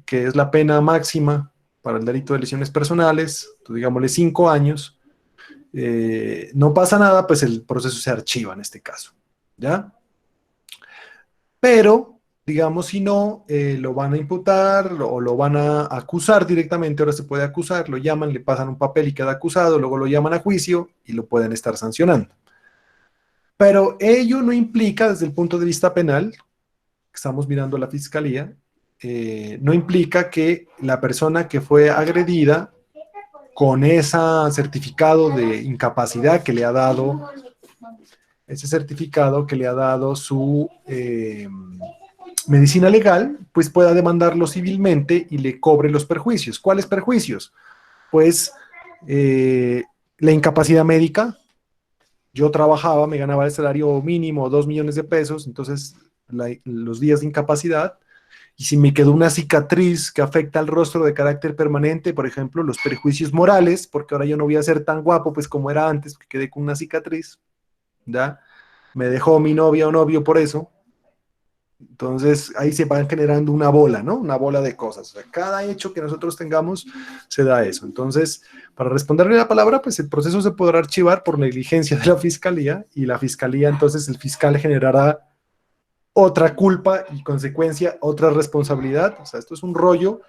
que es la pena máxima para el delito de lesiones personales, digámosle 5 años, no pasa nada, pues el proceso se archiva en este caso, ¿ya? Pero, digamos, si no, lo van a imputar o lo van a acusar directamente. Ahora se puede acusar, lo llaman, le pasan un papel y queda acusado, luego lo llaman a juicio y lo pueden estar sancionando. Pero ello no implica, desde el punto de vista penal, que estamos mirando la fiscalía, no implica que la persona que fue agredida con ese certificado de incapacidad que le ha dado, ese certificado que le ha dado su medicina legal, pues pueda demandarlo civilmente y le cobre los perjuicios. ¿Cuáles perjuicios? Pues la incapacidad médica. Yo trabajaba, me ganaba el salario mínimo, 2 millones de pesos, entonces los días de incapacidad, y si me quedó una cicatriz que afecta al rostro de carácter permanente, por ejemplo, los perjuicios morales, porque ahora yo no voy a ser tan guapo pues como era antes, que quedé con una cicatriz, ¿ya? Me dejó mi novia o novio por eso. Entonces ahí se van generando una bola, ¿no? Una bola de cosas. O sea, cada hecho que nosotros tengamos se da eso. Entonces, para responderle la palabra, pues el proceso se podrá archivar por negligencia de la fiscalía, y la fiscalía, entonces el fiscal generará otra culpa y consecuencia, otra responsabilidad. O sea, esto es un rollo,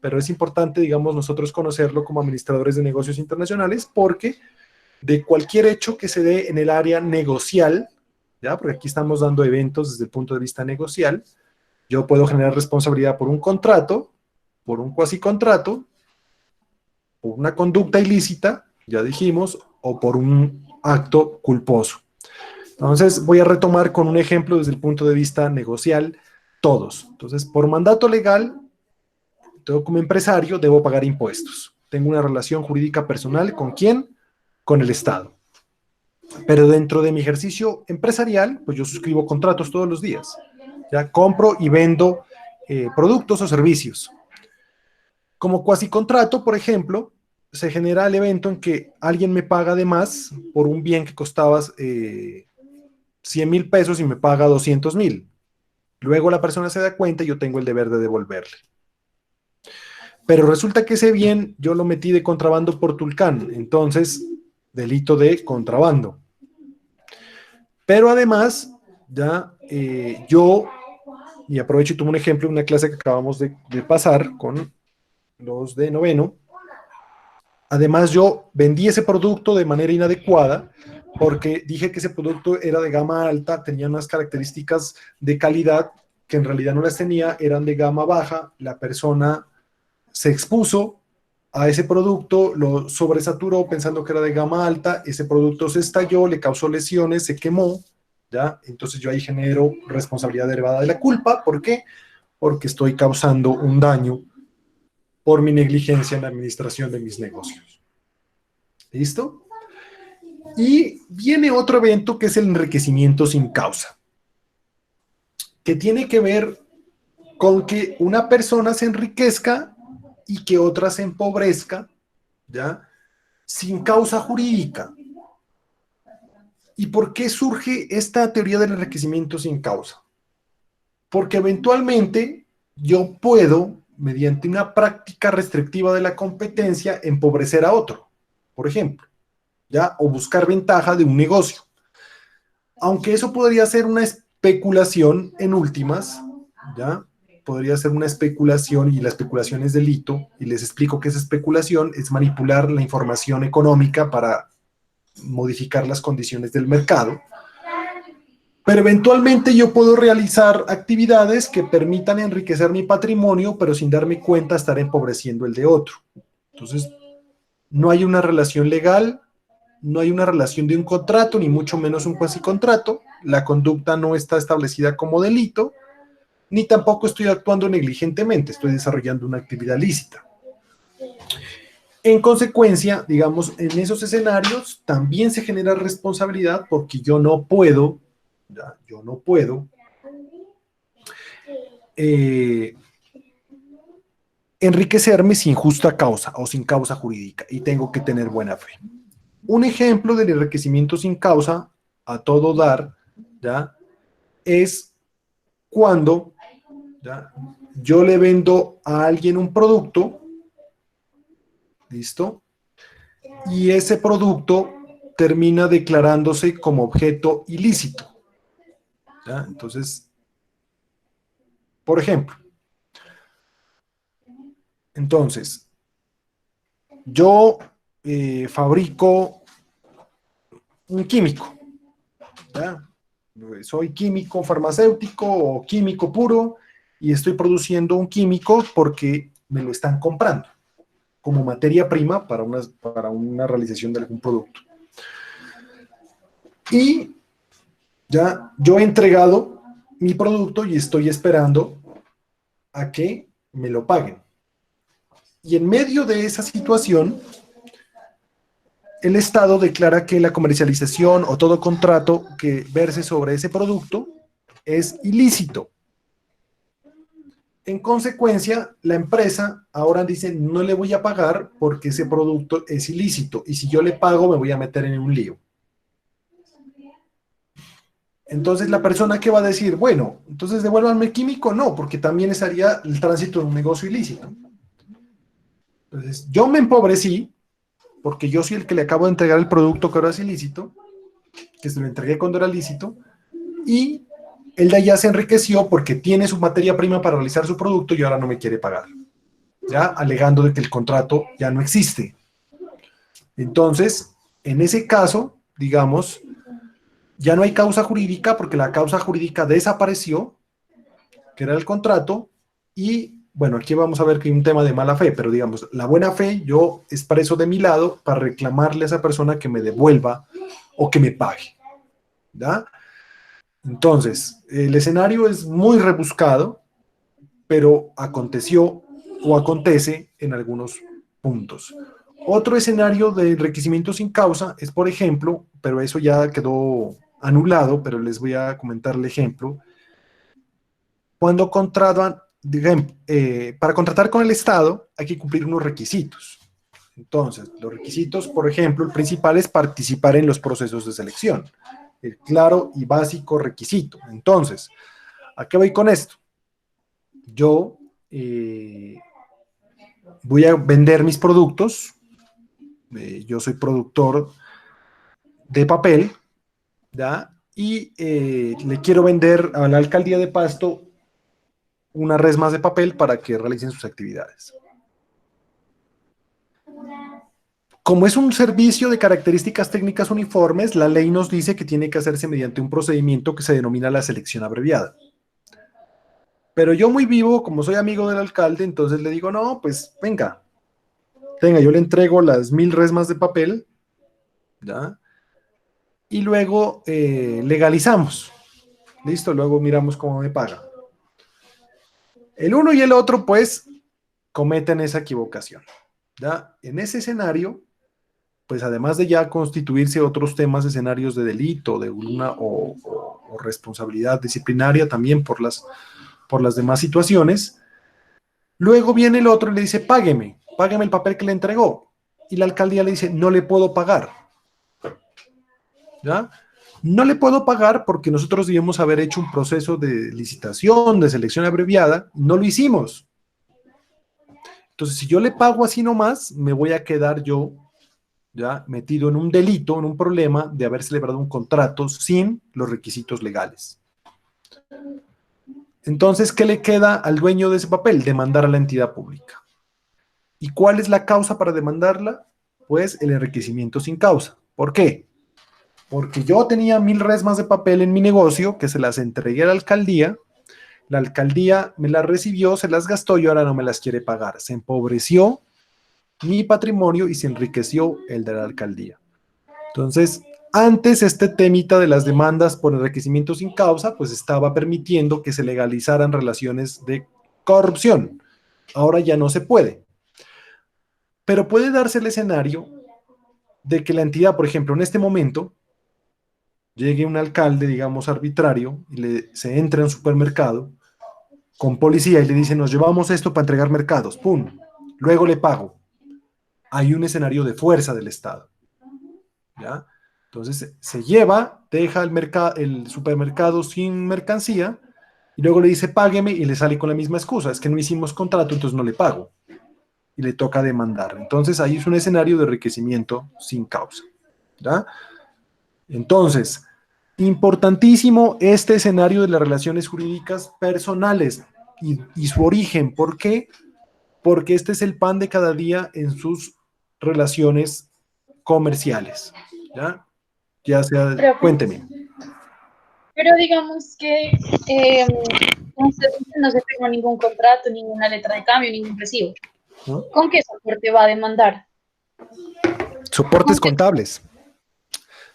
pero es importante, digamos, nosotros conocerlo como administradores de negocios internacionales, porque de cualquier hecho que se dé en el área negocial, ¿ya? Porque aquí estamos dando eventos desde el punto de vista negocial, yo puedo generar responsabilidad por un contrato, por un cuasi contrato, por una conducta ilícita, ya dijimos, o por un acto culposo. Entonces, voy a retomar con un ejemplo desde el punto de vista negocial, todos. Entonces, por mandato legal, yo como empresario debo pagar impuestos. Tengo una relación jurídica personal, ¿con quién? Con el Estado. Pero dentro de mi ejercicio empresarial, pues yo suscribo contratos todos los días. Ya compro y vendo productos o servicios. Como cuasi contrato, por ejemplo, se genera el evento en que alguien me paga de más por un bien que costaba 100,000 pesos y me paga 200,000. Luego la persona se da cuenta y yo tengo el deber de devolverle. Pero resulta que ese bien yo lo metí de contrabando por Tulcán, entonces delito de contrabando. Pero además, ya yo, y aprovecho y tomo un ejemplo de una clase que acabamos de pasar con los de noveno, además yo vendí ese producto de manera inadecuada porque dije que ese producto era de gama alta, tenía unas características de calidad que en realidad no las tenía, eran de gama baja, la persona se expuso a ese producto, lo sobresaturó pensando que era de gama alta, ese producto se estalló, le causó lesiones, se quemó, ¿ya? Entonces yo ahí genero responsabilidad derivada de la culpa. ¿Por qué? Porque estoy causando un daño por mi negligencia en la administración de mis negocios. ¿Listo? Y viene otro evento que es el enriquecimiento sin causa, que tiene que ver con que una persona se enriquezca y que otra se empobrezca, ¿ya? Sin causa jurídica. ¿Y por qué surge esta teoría del enriquecimiento sin causa? Porque eventualmente yo puedo, mediante una práctica restrictiva de la competencia, empobrecer a otro, por ejemplo, ¿ya? O buscar ventaja de un negocio. Aunque eso podría ser una especulación en últimas, ¿ya? Podría ser una especulación y la especulación es delito, y les explico que esa especulación es manipular la información económica para modificar las condiciones del mercado. Pero eventualmente yo puedo realizar actividades que permitan enriquecer mi patrimonio, pero sin darme cuenta estar empobreciendo el de otro. Entonces, no hay una relación legal, no hay una relación de un contrato, ni mucho menos un cuasi contrato. La conducta no está establecida como delito, ni tampoco estoy actuando negligentemente, estoy desarrollando una actividad lícita. En consecuencia, digamos, en esos escenarios también se genera responsabilidad porque yo no puedo enriquecerme sin justa causa o sin causa jurídica y tengo que tener buena fe. Un ejemplo del enriquecimiento sin causa, a todo dar, ¿ya? Es cuando, ¿ya?, yo le vendo a alguien un producto, ¿listo? Y ese producto termina declarándose como objeto ilícito, ¿ya? Entonces, por ejemplo, yo fabrico un químico, ¿ya? Soy químico farmacéutico o químico puro y estoy produciendo un químico porque me lo están comprando como materia prima para una realización de algún producto. Y ya yo he entregado mi producto y estoy esperando a que me lo paguen. Y en medio de esa situación, el Estado declara que la comercialización o todo contrato que verse sobre ese producto es ilícito. En consecuencia, la empresa ahora dice, no le voy a pagar porque ese producto es ilícito y si yo le pago me voy a meter en un lío. Entonces la persona que va a decir, bueno, entonces devuélvanme el químico, no, porque también estaría el tránsito de un negocio ilícito. Entonces yo me empobrecí porque yo soy el que le acabo de entregar el producto que ahora es ilícito, que se lo entregué cuando era lícito, y él de allá se enriqueció porque tiene su materia prima para realizar su producto y ahora no me quiere pagar, ¿ya? Alegando de que el contrato ya no existe. Entonces, en ese caso, digamos, ya no hay causa jurídica porque la causa jurídica desapareció, que era el contrato, y bueno, aquí vamos a ver que hay un tema de mala fe, pero digamos, la buena fe yo expreso de mi lado para reclamarle a esa persona que me devuelva o que me pague, ¿ya? Entonces, el escenario es muy rebuscado, pero aconteció o acontece en algunos puntos. Otro escenario de enriquecimiento sin causa es, por ejemplo, pero eso ya quedó anulado, pero les voy a comentar el ejemplo. Cuando contratan, para contratar con el Estado hay que cumplir unos requisitos. Entonces, los requisitos, por ejemplo, el principal es participar en los procesos de selección. El claro y básico requisito. Entonces, ¿a qué voy con esto? Yo voy a vender mis productos. Yo soy productor de papel, ¿ya? Y le quiero vender a la alcaldía de Pasto unas resmas de papel para que realicen sus actividades. Como es un servicio de características técnicas uniformes, la ley nos dice que tiene que hacerse mediante un procedimiento que se denomina la selección abreviada. Pero yo muy vivo, como soy amigo del alcalde, entonces le digo, no, pues venga, yo le entrego las 1000 resmas de papel, ¿ya? Y luego legalizamos. Listo, luego miramos cómo me paga. El uno y el otro, pues, cometen esa equivocación, ¿ya? En ese escenario, pues además de ya constituirse otros temas, escenarios de delito, de una o responsabilidad disciplinaria también por las demás situaciones, luego viene el otro y le dice, págueme el papel que le entregó. Y la alcaldía le dice, no le puedo pagar. ¿Ya? No le puedo pagar porque nosotros debíamos haber hecho un proceso de licitación, de selección abreviada, no lo hicimos. Entonces, si yo le pago así nomás, me voy a quedar yo ya metido en un delito, en un problema de haber celebrado un contrato sin los requisitos legales. Entonces, ¿qué le queda al dueño de ese papel? Demandar a la entidad pública. ¿Y cuál es la causa para demandarla? Pues el enriquecimiento sin causa. ¿Por qué? Porque yo tenía 1000 resmas de papel en mi negocio que se las entregué a la alcaldía me las recibió, se las gastó y ahora no me las quiere pagar. Se empobreció mi patrimonio y se enriqueció el de la alcaldía. Entonces, antes este temita de las demandas por enriquecimiento sin causa, pues estaba permitiendo que se legalizaran relaciones de corrupción. Ahora ya no se puede. Pero puede darse el escenario de que la entidad, por ejemplo, en este momento, llegue un alcalde, digamos, arbitrario, y se entra en un supermercado con policía y le dice, nos llevamos esto para entregar mercados, ¡pum! Luego le pago. Hay un escenario de fuerza del Estado, ¿ya? Entonces se lleva, deja el supermercado sin mercancía y luego le dice, págueme, y le sale con la misma excusa, es que no hicimos contrato, entonces no le pago. Y le toca demandar. Entonces ahí es un escenario de enriquecimiento sin causa, ¿ya? Entonces, importantísimo este escenario de las relaciones jurídicas personales y su origen. ¿Por qué? Porque este es el pan de cada día en sus relaciones comerciales. ¿Ya? Ya sea, Pero, cuénteme. pero digamos que usted no se firmó ningún contrato, ninguna letra de cambio, ningún recibo. ¿No? ¿Con qué soporte va a demandar? Soportes contables.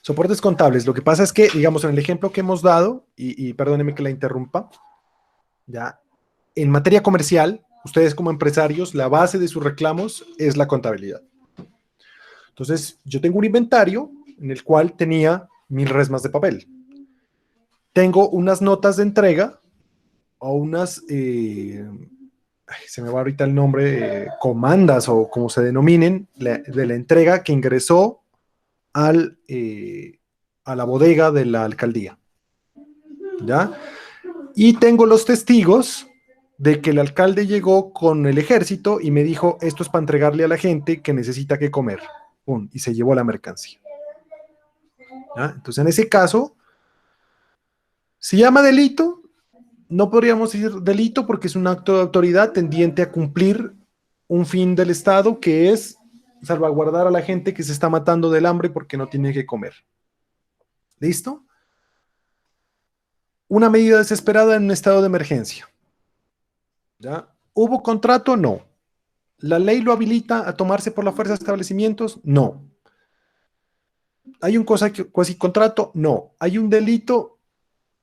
Soportes contables. Lo que pasa es que, digamos, en el ejemplo que hemos dado, y perdóneme que la interrumpa, ya, en materia comercial, ustedes como empresarios, la base de sus reclamos es la contabilidad. Entonces, yo tengo un inventario en el cual tenía 1000 resmas de papel. Tengo unas notas de entrega o unas, se me va ahorita el nombre, comandas o como se denominen, de la entrega que ingresó a la bodega de la alcaldía. ¿Ya? Y tengo los testigos de que el alcalde llegó con el ejército y me dijo, esto es para entregarle a la gente que necesita que comer. ¡Pum! Y se llevó la mercancía. ¿Ya? Entonces, en ese caso, Se llama delito, no podríamos decir delito porque es un acto de autoridad tendiente a cumplir un fin del Estado que es salvaguardar a la gente que se está matando del hambre porque no tiene que comer. ¿Listo? Una medida desesperada en un estado de emergencia. ¿Ya? ¿Hubo contrato? No. ¿La ley lo habilita a tomarse por la fuerza de establecimientos? No. ¿Hay un cuasi contrato? No. ¿Hay un delito?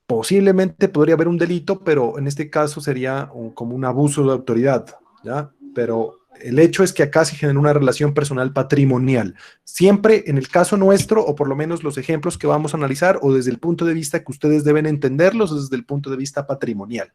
Posiblemente podría haber un delito, pero en este caso sería como un abuso de autoridad, ¿ya? Pero el hecho es que acá se genera una relación personal patrimonial. Siempre en el caso nuestro, o por lo menos los ejemplos que vamos a analizar, o desde el punto de vista que ustedes deben entenderlos, desde el punto de vista patrimonial,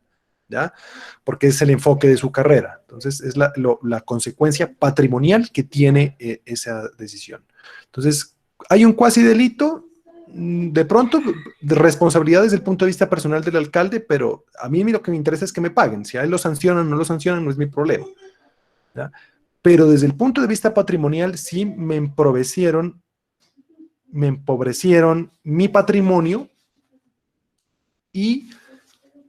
¿ya? Porque es el enfoque de su carrera. Entonces, es la consecuencia patrimonial que tiene esa decisión. Entonces, ¿hay un cuasi delito? De pronto, de responsabilidad desde el punto de vista personal del alcalde, pero a mí lo que me interesa es que me paguen. Si a él lo sancionan o no lo sancionan, no es mi problema, ¿ya? Pero desde el punto de vista patrimonial, sí me empobrecieron mi patrimonio y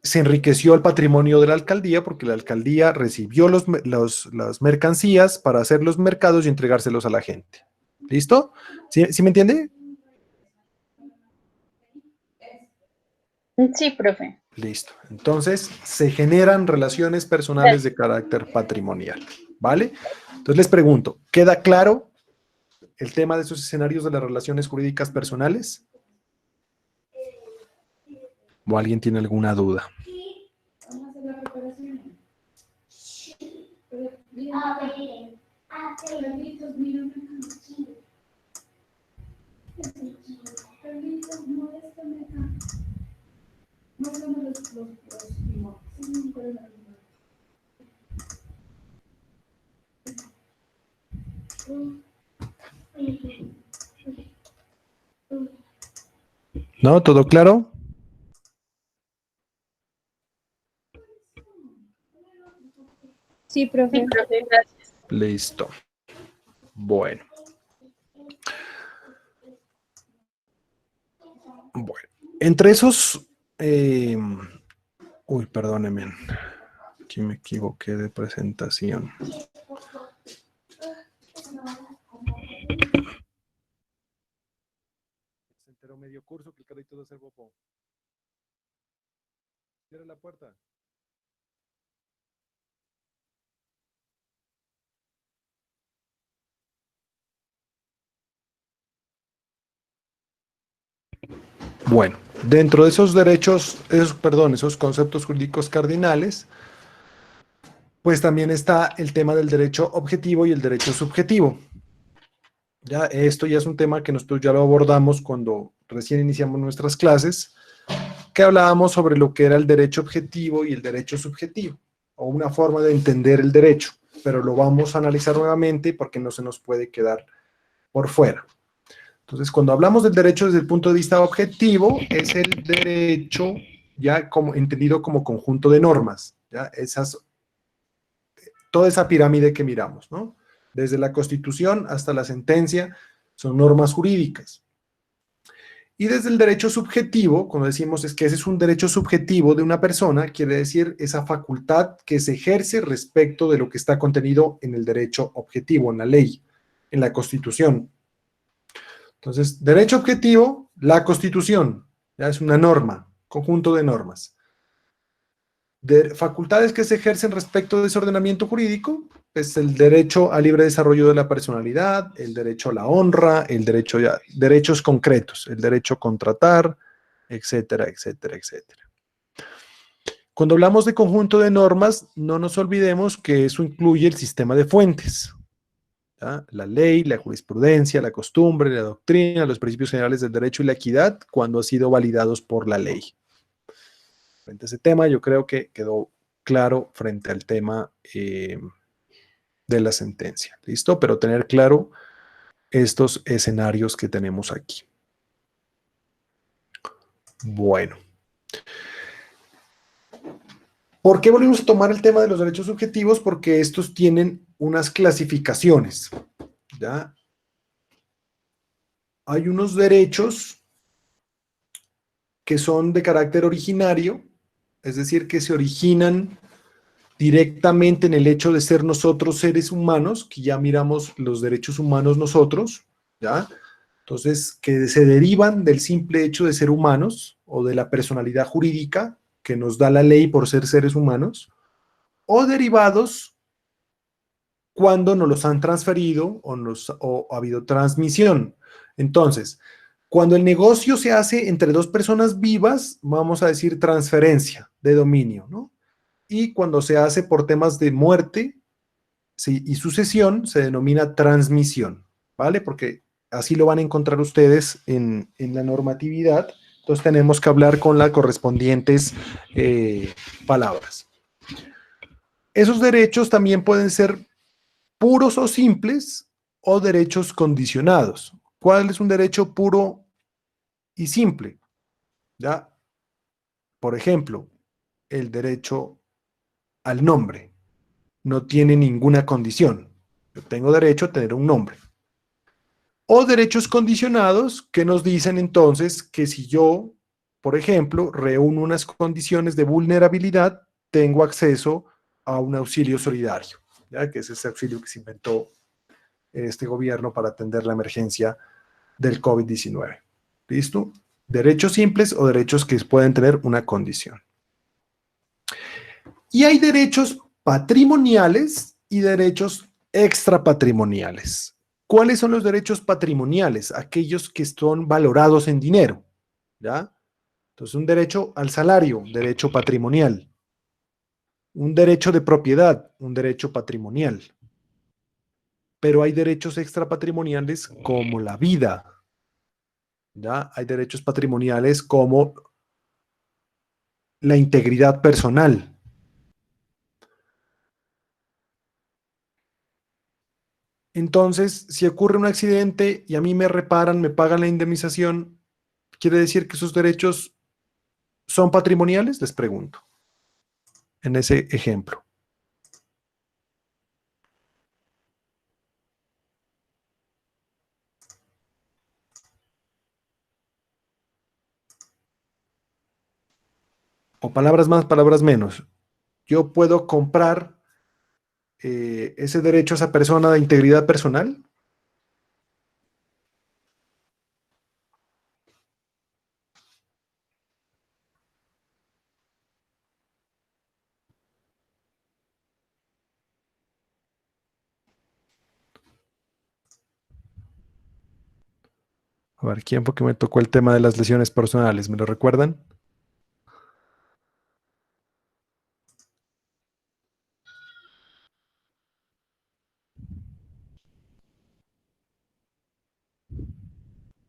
se enriqueció el patrimonio de la alcaldía porque la alcaldía recibió las mercancías para hacer los mercados y entregárselos a la gente. ¿Listo? ¿Sí me entiende? Sí, profe. Listo. Entonces, se generan relaciones personales de carácter patrimonial, ¿vale? Entonces, les pregunto, ¿queda claro el tema de esos escenarios de las relaciones jurídicas personales? ¿O alguien tiene alguna duda? ¿No? ¿Todo claro? Sí, profe. Gracias. Listo. Bueno. Bueno. Entre esos... uy, perdónenme. Aquí me equivoqué de presentación. Se enteró medio curso que el carrito de hacer popó. Cierra la puerta. Bueno, dentro de esos derechos, esos conceptos jurídicos cardinales, pues también está el tema del derecho objetivo y el derecho subjetivo. Ya, esto ya es un tema que nosotros ya lo abordamos cuando recién iniciamos nuestras clases, que hablábamos sobre lo que era el derecho objetivo y el derecho subjetivo, o una forma de entender el derecho, pero lo vamos a analizar nuevamente porque no se nos puede quedar por fuera. Entonces, cuando hablamos del derecho desde el punto de vista objetivo, es el derecho ya como entendido como conjunto de normas, ya toda esa pirámide que miramos, ¿no? Desde la Constitución hasta la sentencia son normas jurídicas. Y desde el derecho subjetivo, cuando decimos es que ese es un derecho subjetivo de una persona, quiere decir esa facultad que se ejerce respecto de lo que está contenido en el derecho objetivo, en la ley, en la Constitución. Entonces, derecho objetivo, la Constitución, ya es una norma, conjunto de normas. De facultades que se ejercen respecto de ese ordenamiento jurídico, es el derecho al libre desarrollo de la personalidad, el derecho a la honra, el derecho a derechos concretos, el derecho a contratar, etcétera, etcétera, etcétera. Cuando hablamos de conjunto de normas, no nos olvidemos que eso incluye el sistema de fuentes, ¿ya? La ley, la jurisprudencia, la costumbre, la doctrina, los principios generales del derecho y la equidad, cuando han sido validados por la ley. Frente a ese tema, yo creo que quedó claro frente al tema de la sentencia. ¿Listo? Pero tener claro estos escenarios que tenemos aquí. Bueno. ¿Por qué volvimos a tomar el tema de los derechos subjetivos? Porque estos tienen unas clasificaciones, ¿ya? Hay unos derechos que son de carácter originario, es decir, que se originan directamente en el hecho de ser nosotros seres humanos, que ya miramos los derechos humanos nosotros, ¿ya? Entonces, que se derivan del simple hecho de ser humanos o de la personalidad jurídica que nos da la ley por ser seres humanos, o derivados cuando nos los han transferido o ha habido transmisión. Entonces, cuando el negocio se hace entre dos personas vivas, vamos a decir transferencia de dominio, ¿no? Y cuando se hace por temas de muerte, sí, y sucesión, se denomina transmisión, ¿vale? Porque así lo van a encontrar ustedes en la normatividad. Entonces tenemos que hablar con las correspondientes palabras. Esos derechos también pueden ser puros o simples o derechos condicionados. ¿Cuál es un derecho puro y simple? ¿Ya? Por ejemplo, el derecho al nombre. No tiene ninguna condición. Yo tengo derecho a tener un nombre. O derechos condicionados que nos dicen entonces que si yo, por ejemplo, reúno unas condiciones de vulnerabilidad, tengo acceso a un auxilio solidario, ¿ya? Que es ese auxilio que se inventó este gobierno para atender la emergencia del COVID-19. ¿Listo? Derechos simples o derechos que pueden tener una condición. Y hay derechos patrimoniales y derechos extrapatrimoniales. ¿Cuáles son los derechos patrimoniales? Aquellos que son valorados en dinero, ¿ya? Entonces, un derecho al salario, derecho patrimonial. Un derecho de propiedad, un derecho patrimonial. Pero hay derechos extrapatrimoniales como la vida, ¿ya? Hay derechos patrimoniales como la integridad personal. Entonces, si ocurre un accidente y a mí me reparan, me pagan la indemnización, ¿quiere decir que esos derechos son patrimoniales? Les pregunto, en ese ejemplo. O palabras más, palabras menos. Yo puedo comprar ese derecho a esa persona de integridad personal. A ver, ¿quién fue que me tocó el tema de las lesiones personales? ¿Me lo recuerdan?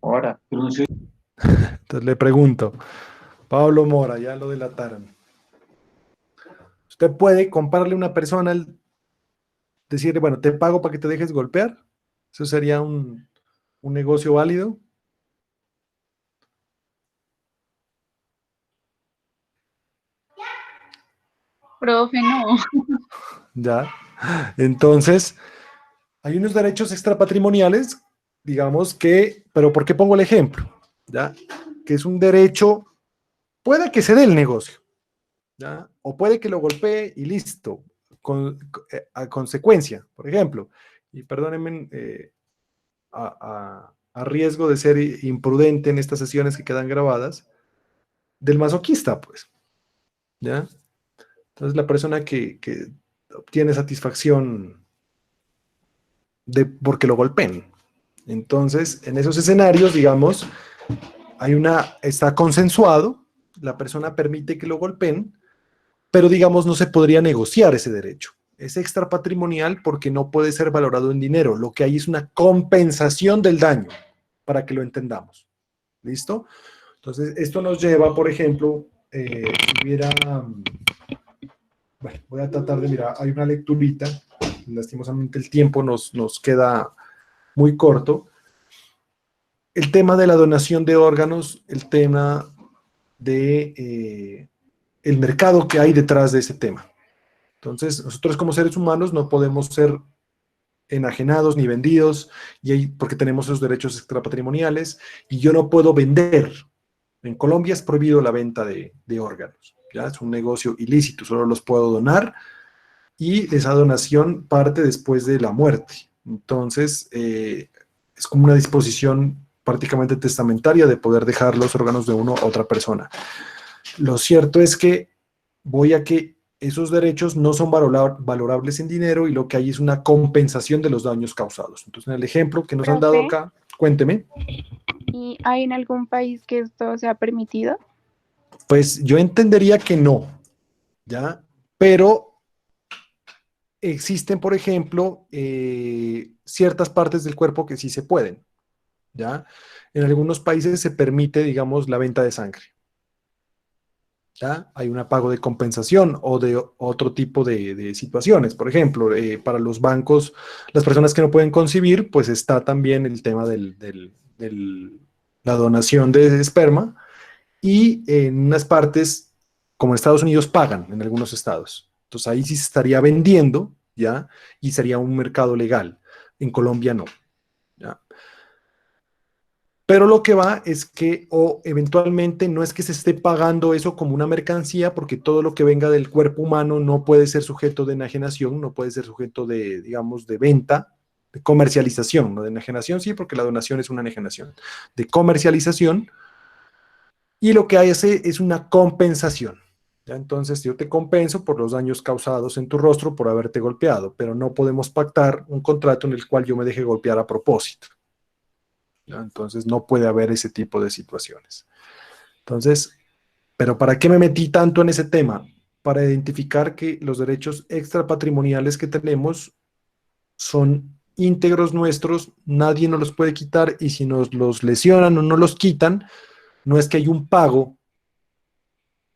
Ahora. Entonces le pregunto, Pablo Mora, ya lo delataron. ¿Usted puede comprarle a una persona, decirle, bueno, te pago para que te dejes golpear? ¿Eso sería un negocio válido? Profe, no. Ya. Entonces, hay unos derechos extrapatrimoniales, digamos que, pero ¿por qué pongo el ejemplo? ¿Ya? Que es un derecho, puede que se dé el negocio, ¿ya? O puede que lo golpee y listo, a consecuencia, por ejemplo, y perdónenme a riesgo de ser imprudente en estas sesiones que quedan grabadas, del masoquista, pues, ¿ya? Entonces la persona que obtiene satisfacción porque lo golpeen. Entonces, en esos escenarios, digamos, está consensuado, la persona permite que lo golpeen, pero digamos no se podría negociar ese derecho. Es extrapatrimonial porque no puede ser valorado en dinero. Lo que hay es una compensación del daño, para que lo entendamos. ¿Listo? Entonces, esto nos lleva, por ejemplo, si hubiera... Bueno, voy a tratar de mirar, hay una lecturita, lastimosamente el tiempo nos queda muy corto. El tema de la donación de órganos, el tema de el mercado que hay detrás de ese tema. Entonces, nosotros como seres humanos no podemos ser enajenados ni vendidos, porque tenemos esos derechos extrapatrimoniales, y yo no puedo vender En Colombia es prohibido la venta de órganos, ¿ya? Es un negocio ilícito, solo los puedo donar y esa donación parte después de la muerte. Entonces, es como una disposición prácticamente testamentaria de poder dejar los órganos de uno a otra persona. Lo cierto es que voy a que esos derechos no son valorables en dinero y lo que hay es una compensación de los daños causados. Entonces, en el ejemplo que nos han dado Profe, acá, cuénteme. ¿y hay en algún país que esto sea permitido? Pues yo entendería que no, ¿ya? Pero existen, por ejemplo, ciertas partes del cuerpo que sí se pueden, ¿ya? En algunos países se permite, digamos, la venta de sangre, ¿ya? Hay un pago de compensación o de otro tipo de situaciones. Por ejemplo, para los bancos, las personas que no pueden concebir, pues está también el tema la donación de esperma y en unas partes, como en Estados Unidos, pagan en algunos estados. Entonces ahí sí se estaría vendiendo, ¿ya? Y sería un mercado legal. En Colombia no, ¿ya? Pero lo que va es que, o eventualmente no es que se esté pagando eso como una mercancía, porque todo lo que venga del cuerpo humano no puede ser sujeto de enajenación, no puede ser sujeto de, digamos, de venta, de comercialización, no de enajenación, sí, porque la donación es una enajenación, de comercialización, y lo que hay es una compensación. ¿Ya? Entonces yo te compenso por los daños causados en tu rostro por haberte golpeado, pero no podemos pactar un contrato en el cual yo me deje golpear a propósito. ¿Ya? Entonces no puede haber ese tipo de situaciones. Entonces, ¿pero para qué me metí tanto en ese tema? Para identificar que los derechos extrapatrimoniales que tenemos son íntegros nuestros, nadie nos los puede quitar y si nos los lesionan o no los quitan, no es que hay un pago,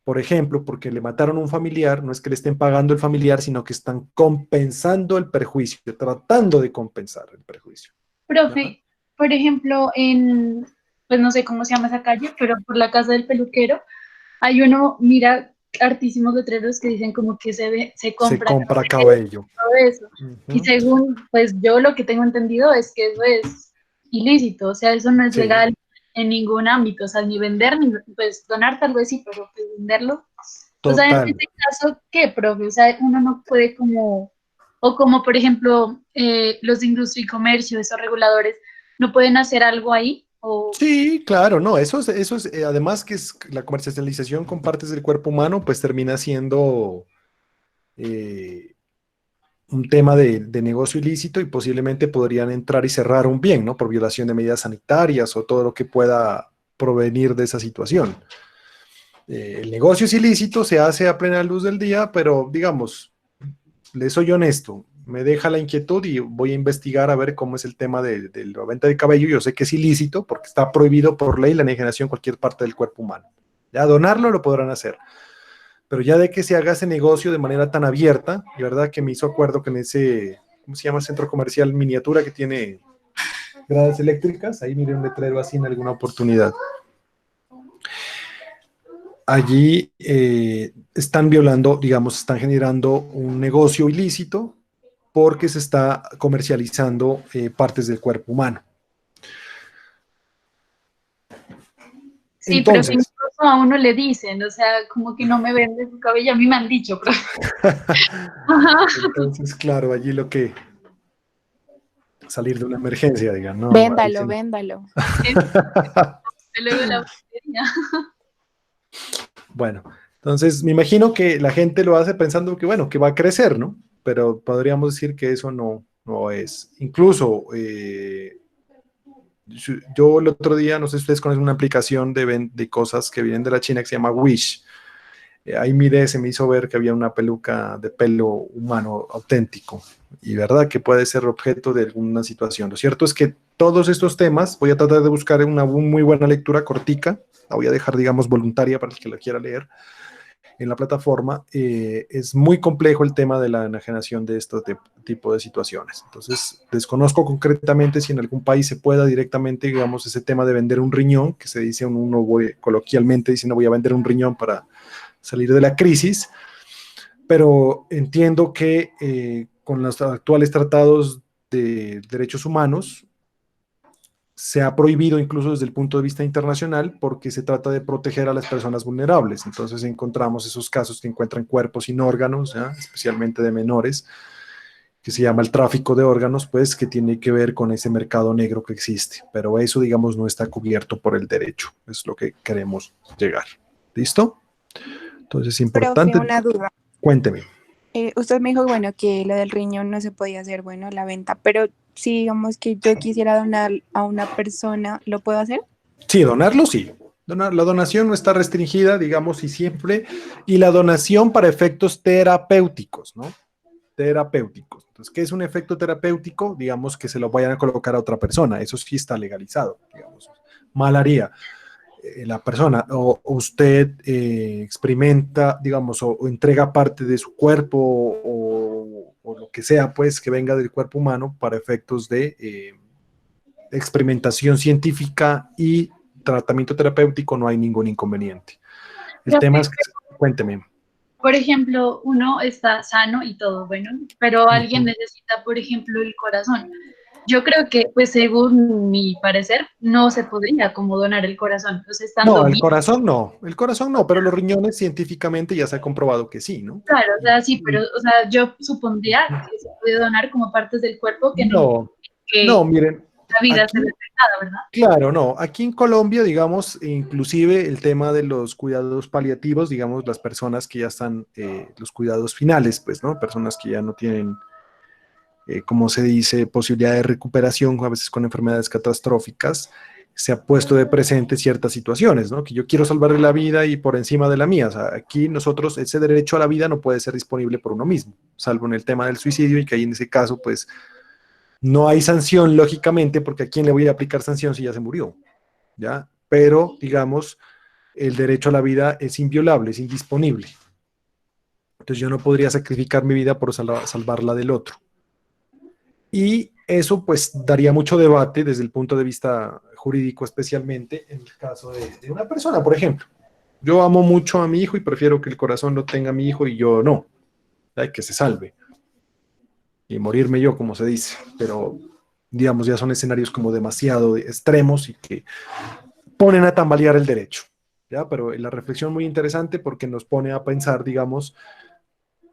por ejemplo, porque le mataron a un familiar, no es que le estén pagando el familiar, sino que están compensando el perjuicio, tratando de compensar el perjuicio. ¿Ya? Profe, por ejemplo, pues no sé cómo se llama esa calle, pero por la casa del peluquero, hay uno, mira, hartísimos letreros que dicen como que se compra cabello. todo eso. Y según, pues yo lo que tengo entendido es que eso es ilícito, o sea, eso no es Sí. legal en ningún ámbito, o sea, ni vender, ni pues donar tal vez sí, pero pues venderlo. O sea, en Total. este caso, ¿qué, profe? O sea, uno no puede como, o como por ejemplo, los de industria y comercio, esos reguladores, ¿no pueden hacer algo ahí? O, Sí, claro, no, eso es además que es la comercialización con partes del cuerpo humano, pues termina siendo un tema de negocio ilícito y posiblemente podrían entrar y cerrar un bien, ¿no? Por violación de medidas sanitarias o todo lo que pueda provenir de esa situación. El negocio es ilícito, se hace a plena luz del día, pero digamos, le soy honesto, me deja la inquietud y voy a investigar a ver cómo es el tema de la venta de cabello. Yo sé que es ilícito porque está prohibido por ley la enajenación en cualquier parte del cuerpo humano. Ya donarlo lo podrán hacer, pero ya de que se haga ese negocio de manera tan abierta, y verdad que me hizo acuerdo que en ese, ¿cómo se llama? Centro comercial miniatura que tiene gradas eléctricas, ahí miré un letrero así en alguna oportunidad. Allí están violando, digamos, están generando un negocio ilícito porque se está comercializando partes del cuerpo humano. sí, pero Entonces, incluso a uno le dicen, o sea, como que no me vende su cabello, a mí me han dicho, profe. entonces, claro, allí lo que salir de una emergencia, digan, no, Véndalo, ahí sí. véndalo. Luego la botella. Bueno, entonces me imagino que la gente lo hace pensando que, bueno, que va a crecer, ¿no? Pero podríamos decir que eso no es. Incluso, yo el otro día, no sé si ustedes conocen una aplicación de cosas que vienen de la China que se llama Wish. Ahí miré, se me hizo ver que había una peluca de pelo humano auténtico y verdad que puede ser objeto de alguna situación. Lo cierto es que todos estos temas, voy a tratar de buscar una muy buena lectura cortica, la voy a dejar, digamos, voluntaria para el que la quiera leer en la plataforma. Es muy complejo el tema de la enajenación de este tipo de situaciones. Entonces, desconozco concretamente si en algún país se pueda directamente, digamos, ese tema de vender un riñón, que se dice coloquialmente dice, no voy a vender un riñón para salir de la crisis, pero entiendo que con los actuales tratados de derechos humanos se ha prohibido incluso desde el punto de vista internacional porque se trata de proteger a las personas vulnerables. Entonces encontramos esos casos que encuentran cuerpos sin órganos, ¿ya? Especialmente de menores, que se llama el tráfico de órganos, pues que tiene que ver con ese mercado negro que existe. Pero eso, digamos, no está cubierto por el derecho. Es lo que queremos llegar. ¿Listo? Entonces es importante. Profe, una duda. Cuénteme. Usted me dijo, bueno, que lo del riñón no se podía hacer, bueno, la venta, pero si digamos que yo quisiera donar a una persona, ¿lo puedo hacer? Sí, donarlo sí. La donación no está restringida, digamos, y siempre, y la donación para efectos terapéuticos, ¿no? Terapéuticos. Entonces, ¿qué es un efecto terapéutico? Digamos que se lo vayan a colocar a otra persona, eso sí está legalizado, digamos. Mal haría la persona, o usted experimenta, digamos, o entrega parte de su cuerpo, o lo que sea, pues, que venga del cuerpo humano para efectos de experimentación científica y tratamiento terapéutico, no hay ningún inconveniente. El tema es que, cuénteme. Por ejemplo, uno está sano y todo, bueno, pero alguien necesita, por ejemplo, el corazón. Yo creo que, pues según mi parecer, no se podría como donar el corazón, o sea, estando No, el bien. corazón no, pero los riñones científicamente ya se ha comprobado que sí, ¿no? Claro, o sea, sí, pero, o sea, yo supondría que se puede donar como partes del cuerpo que no, que Miren, la vida aquí, se ve afectada, ¿verdad? claro, no, aquí en Colombia, digamos, inclusive el tema de los cuidados paliativos, digamos, las personas que ya están, los cuidados finales, pues, ¿no? Personas que ya no tienen, como se dice, posibilidad de recuperación, a veces con enfermedades catastróficas, se ha puesto de presente ciertas situaciones, ¿no? Que yo quiero salvarle la vida y por encima de la mía. O sea, aquí nosotros, ese derecho a la vida no puede ser disponible por uno mismo, salvo en el tema del suicidio, y que ahí en ese caso, pues, no hay sanción, lógicamente, porque a quién le voy a aplicar sanción si ya se murió, ¿ya? Pero, digamos, el derecho a la vida es inviolable, es indisponible. Entonces yo no podría sacrificar mi vida por salvarla del otro. Y eso pues daría mucho debate desde el punto de vista jurídico, especialmente en el caso de una persona, por ejemplo. Yo amo mucho a mi hijo y prefiero que el corazón lo tenga mi hijo y yo no. Hay que se salve. Y morirme yo, como se dice. Pero, digamos, ya son escenarios como demasiado extremos y que ponen a tambalear el derecho. ¿Ya? Pero la reflexión muy interesante porque nos pone a pensar, digamos,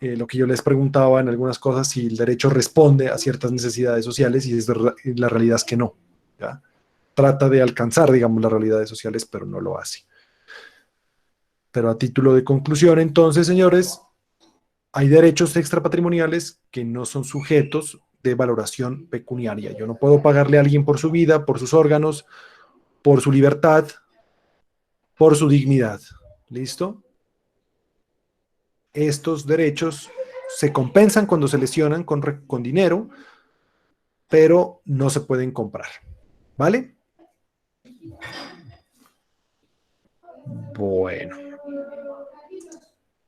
lo que yo les preguntaba en algunas cosas, si el derecho responde a ciertas necesidades sociales, y la realidad es que no. ¿Ya? Trata de alcanzar, digamos, las realidades sociales, pero no lo hace. Pero a título de conclusión, entonces, señores, hay derechos extrapatrimoniales que no son sujetos de valoración pecuniaria. Yo no puedo pagarle a alguien por su vida, por sus órganos, por su libertad, por su dignidad. ¿Listo? Estos derechos se compensan cuando se lesionan con dinero, pero no se pueden comprar. ¿Vale? Bueno.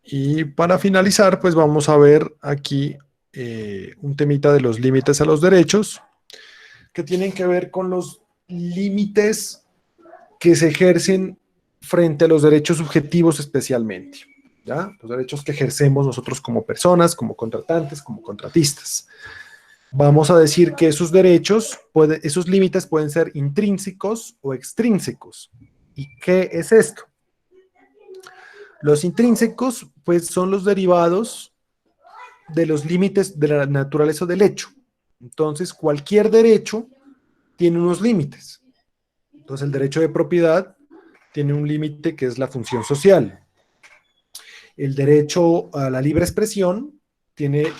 Y para finalizar, pues vamos a ver aquí un temita de los límites a los derechos, que tienen que ver con los límites que se ejercen frente a los derechos subjetivos especialmente. ¿Ya? Los derechos que ejercemos nosotros como personas, como contratantes, como contratistas. Vamos a decir que esos derechos, esos límites pueden ser intrínsecos o extrínsecos. ¿Y qué es esto? Los intrínsecos, pues, son los derivados de los límites de la naturaleza del hecho. Entonces, cualquier derecho tiene unos límites. Entonces, el derecho de propiedad tiene un límite que es la función social. El derecho a la libre expresión tiene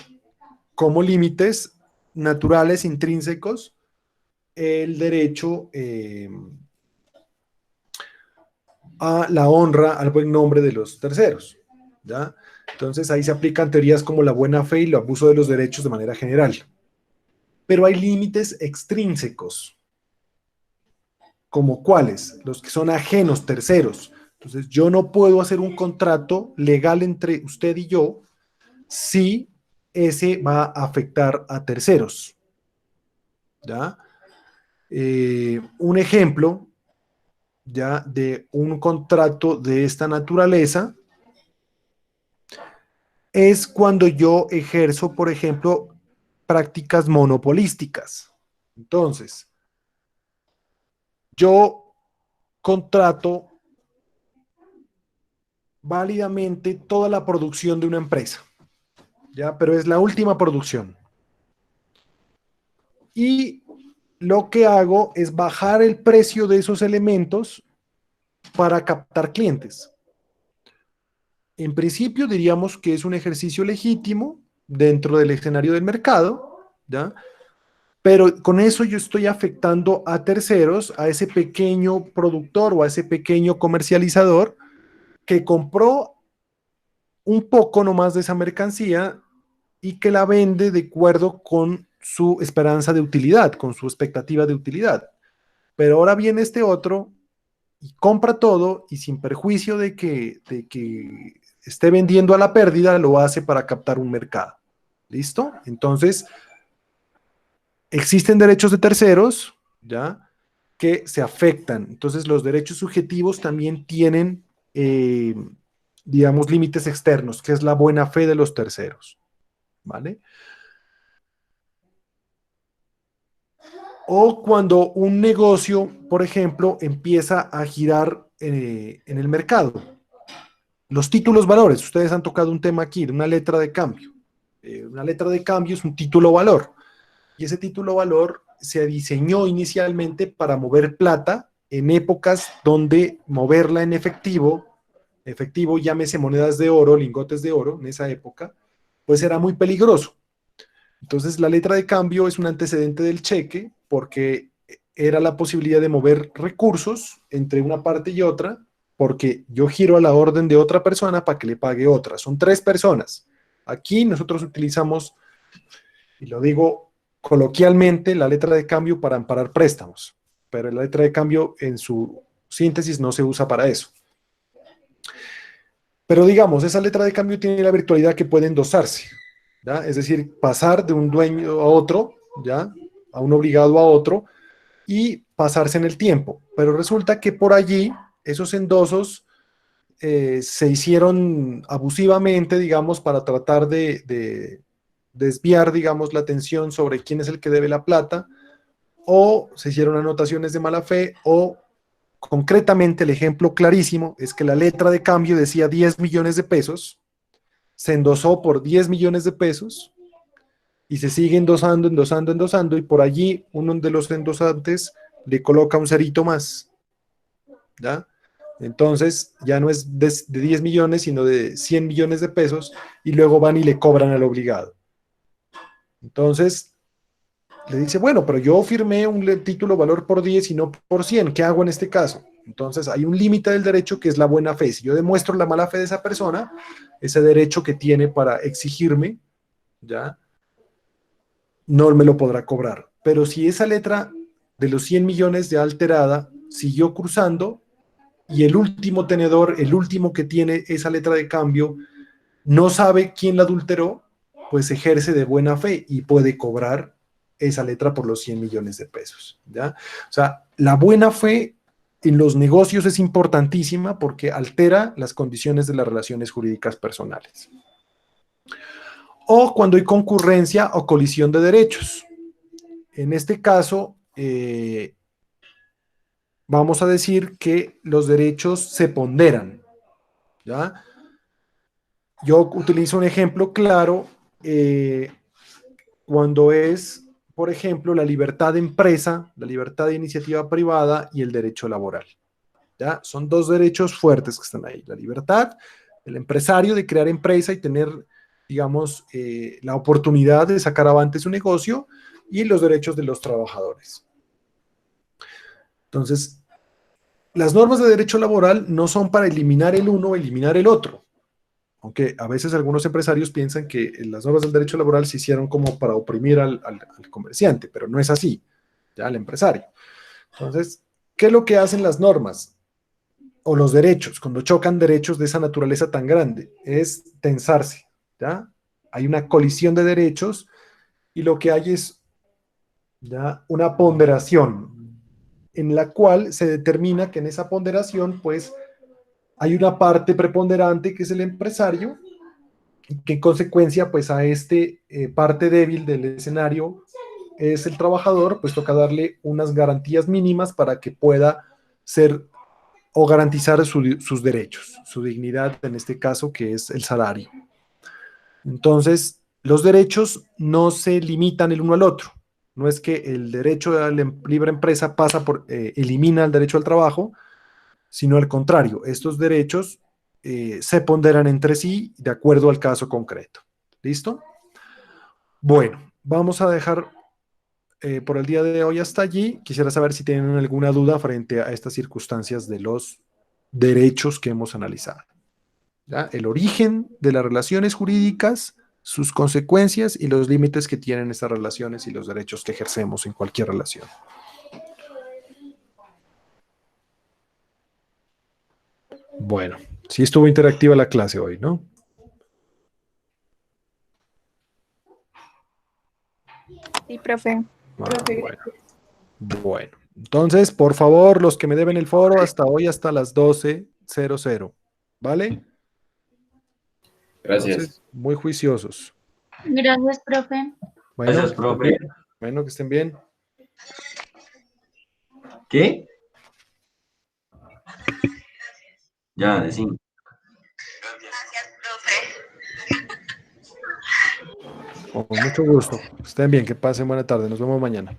como límites naturales intrínsecos el derecho a la honra, al buen nombre de los terceros. ¿Ya? Entonces ahí se aplican teorías como la buena fe y el abuso de los derechos de manera general. Pero hay límites extrínsecos. ¿Como cuáles? Los que son ajenos, terceros. Entonces yo no puedo hacer un contrato legal entre usted y yo si ese va a afectar a terceros. ¿Ya? Un ejemplo ya de un contrato de esta naturaleza es cuando yo ejerzo, por ejemplo, prácticas monopolísticas. Entonces, yo contrato válidamente toda la producción de una empresa, ¿ya? Pero es la última producción. Y lo que hago es bajar el precio de esos elementos para captar clientes. En principio diríamos que es un ejercicio legítimo dentro del escenario del mercado, ¿ya? Pero con eso yo estoy afectando a terceros, a ese pequeño productor o a ese pequeño comercializador que compró un poco nomás de esa mercancía y que la vende de acuerdo con su esperanza de utilidad, con su expectativa de utilidad. Pero ahora viene este otro y compra todo y sin perjuicio de que esté vendiendo a la pérdida, lo hace para captar un mercado. ¿Listo? Entonces, existen derechos de terceros, ¿ya? Que se afectan. Entonces, los derechos subjetivos también tienen, digamos, límites externos, que es la buena fe de los terceros. ¿Vale? O cuando un negocio, por ejemplo, empieza a girar en el mercado. Los títulos valores, ustedes han tocado un tema aquí, de una letra de cambio. Una letra de cambio es un título valor. Y ese título valor se diseñó inicialmente para mover plata en épocas donde moverla en efectivo, llámese monedas de oro, lingotes de oro, en esa época, pues era muy peligroso. Entonces la letra de cambio es un antecedente del cheque porque era la posibilidad de mover recursos entre una parte y otra, porque yo giro a la orden de otra persona para que le pague otra. Son 3 personas. Aquí nosotros utilizamos, y lo digo coloquialmente, la letra de cambio para amparar préstamos, pero la letra de cambio en su síntesis no se usa para eso. Pero digamos, esa letra de cambio tiene la virtualidad que puede endosarse, ¿ya? Es decir, pasar de un dueño a otro, ¿ya? A un obligado a otro, y pasarse en el tiempo. Pero resulta que por allí esos endosos se hicieron abusivamente, digamos, para tratar de desviar, digamos, la atención sobre quién es el que debe la plata, o se hicieron anotaciones de mala fe, o concretamente el ejemplo clarísimo es que la letra de cambio decía 10 millones de pesos, se endosó por 10 millones de pesos, y se sigue endosando, y por allí uno de los endosantes le coloca un cerito más, ¿ya? Entonces ya no es de 10 millones, sino de 100 millones de pesos, y luego van y le cobran al obligado. Entonces le dice, bueno, pero yo firmé un título valor por 10 y no por 100, ¿qué hago en este caso? Entonces hay un límite del derecho que es la buena fe. Si yo demuestro la mala fe de esa persona, ese derecho que tiene para exigirme, ¿ya? No me lo podrá cobrar. Pero si esa letra de los 100 millones ya alterada siguió cruzando y el último tenedor, el último que tiene esa letra de cambio, no sabe quién la adulteró, pues ejerce de buena fe y puede cobrar esa letra por los 100 millones de pesos, ¿ya? O sea, la buena fe en los negocios es importantísima porque altera las condiciones de las relaciones jurídicas personales. O cuando hay concurrencia o colisión de derechos. En este caso, vamos a decir que los derechos se ponderan, ¿ya? Yo utilizo un ejemplo claro cuando es, por ejemplo, la libertad de empresa, la libertad de iniciativa privada y el derecho laboral, ¿ya? Son 2 derechos fuertes que están ahí. La libertad del empresario de crear empresa y tener, digamos, la oportunidad de sacar avante su negocio, y los derechos de los trabajadores. Entonces, las normas de derecho laboral no son para eliminar el uno o eliminar el otro, aunque a veces algunos empresarios piensan que las normas del derecho laboral se hicieron como para oprimir al comerciante, pero no es así, ya, al empresario. Entonces, ¿qué es lo que hacen las normas o los derechos cuando chocan derechos de esa naturaleza tan grande? Es tensarse, ¿ya? Hay una colisión de derechos y lo que hay es, ¿ya?, una ponderación en la cual se determina que en esa ponderación pues hay una parte preponderante que es el empresario, que en consecuencia pues a parte débil del escenario es el trabajador, pues toca darle unas garantías mínimas para que pueda ser o garantizar sus derechos, su dignidad en este caso, que es el salario. Entonces, los derechos no se limitan el uno al otro. No es que el derecho a la libre empresa elimina el derecho al trabajo, sino al contrario, estos derechos se ponderan entre sí de acuerdo al caso concreto. ¿Listo? Bueno, vamos a dejar por el día de hoy hasta allí. Quisiera saber si tienen alguna duda frente a estas circunstancias de los derechos que hemos analizado. ¿Ya? El origen de las relaciones jurídicas, sus consecuencias y los límites que tienen estas relaciones y los derechos que ejercemos en cualquier relación. Bueno, sí estuvo interactiva la clase hoy, ¿no? Sí, profe. Bueno. Bueno, entonces, por favor, los que me deben el foro hasta hoy, hasta las 12:00, ¿vale? Gracias. Entonces, muy juiciosos. Gracias, profe. Bueno, Gracias, profe. bueno, que estén bien. ¿Qué? Ya, decimos. Con mucho gusto. Estén bien, que pasen buena tarde. Nos vemos mañana.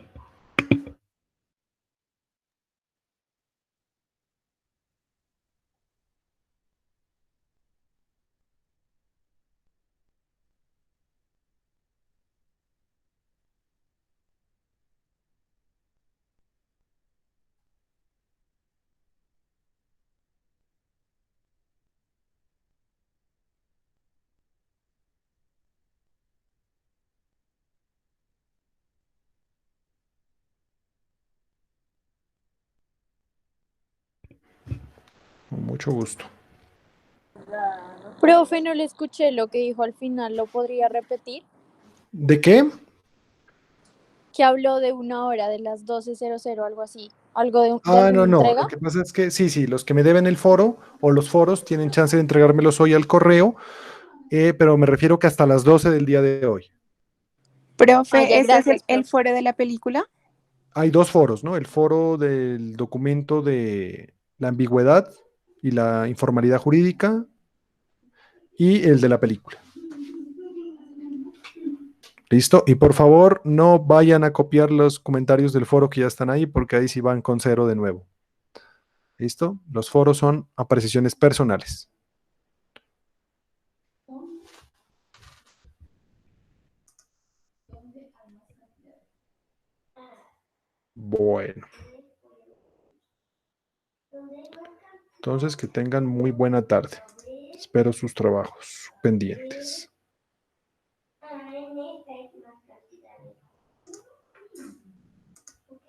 Con mucho gusto. Profe, no le escuché lo que dijo al final, ¿lo podría repetir? ¿De qué? Que habló de 1 hora, de las 12:00, algo así. ¿Algo de Ah, alguna no, no. entrega? Lo que pasa es que sí, los que me deben el foro o los foros tienen chance de entregármelos hoy al correo, pero me refiero que hasta las 12 del día de hoy. Profe, Ya, ¿este es gracias, el profe. foro de la película? Hay dos foros, ¿no? El foro del documento de la ambigüedad y la informalidad jurídica y el de la película. ¿Listo? Y por favor, no vayan a copiar los comentarios del foro que ya están ahí, porque ahí sí van con 0 de nuevo. ¿Listo? Los foros son apreciaciones personales. Bueno. Entonces, que tengan muy buena tarde. Espero sus trabajos pendientes.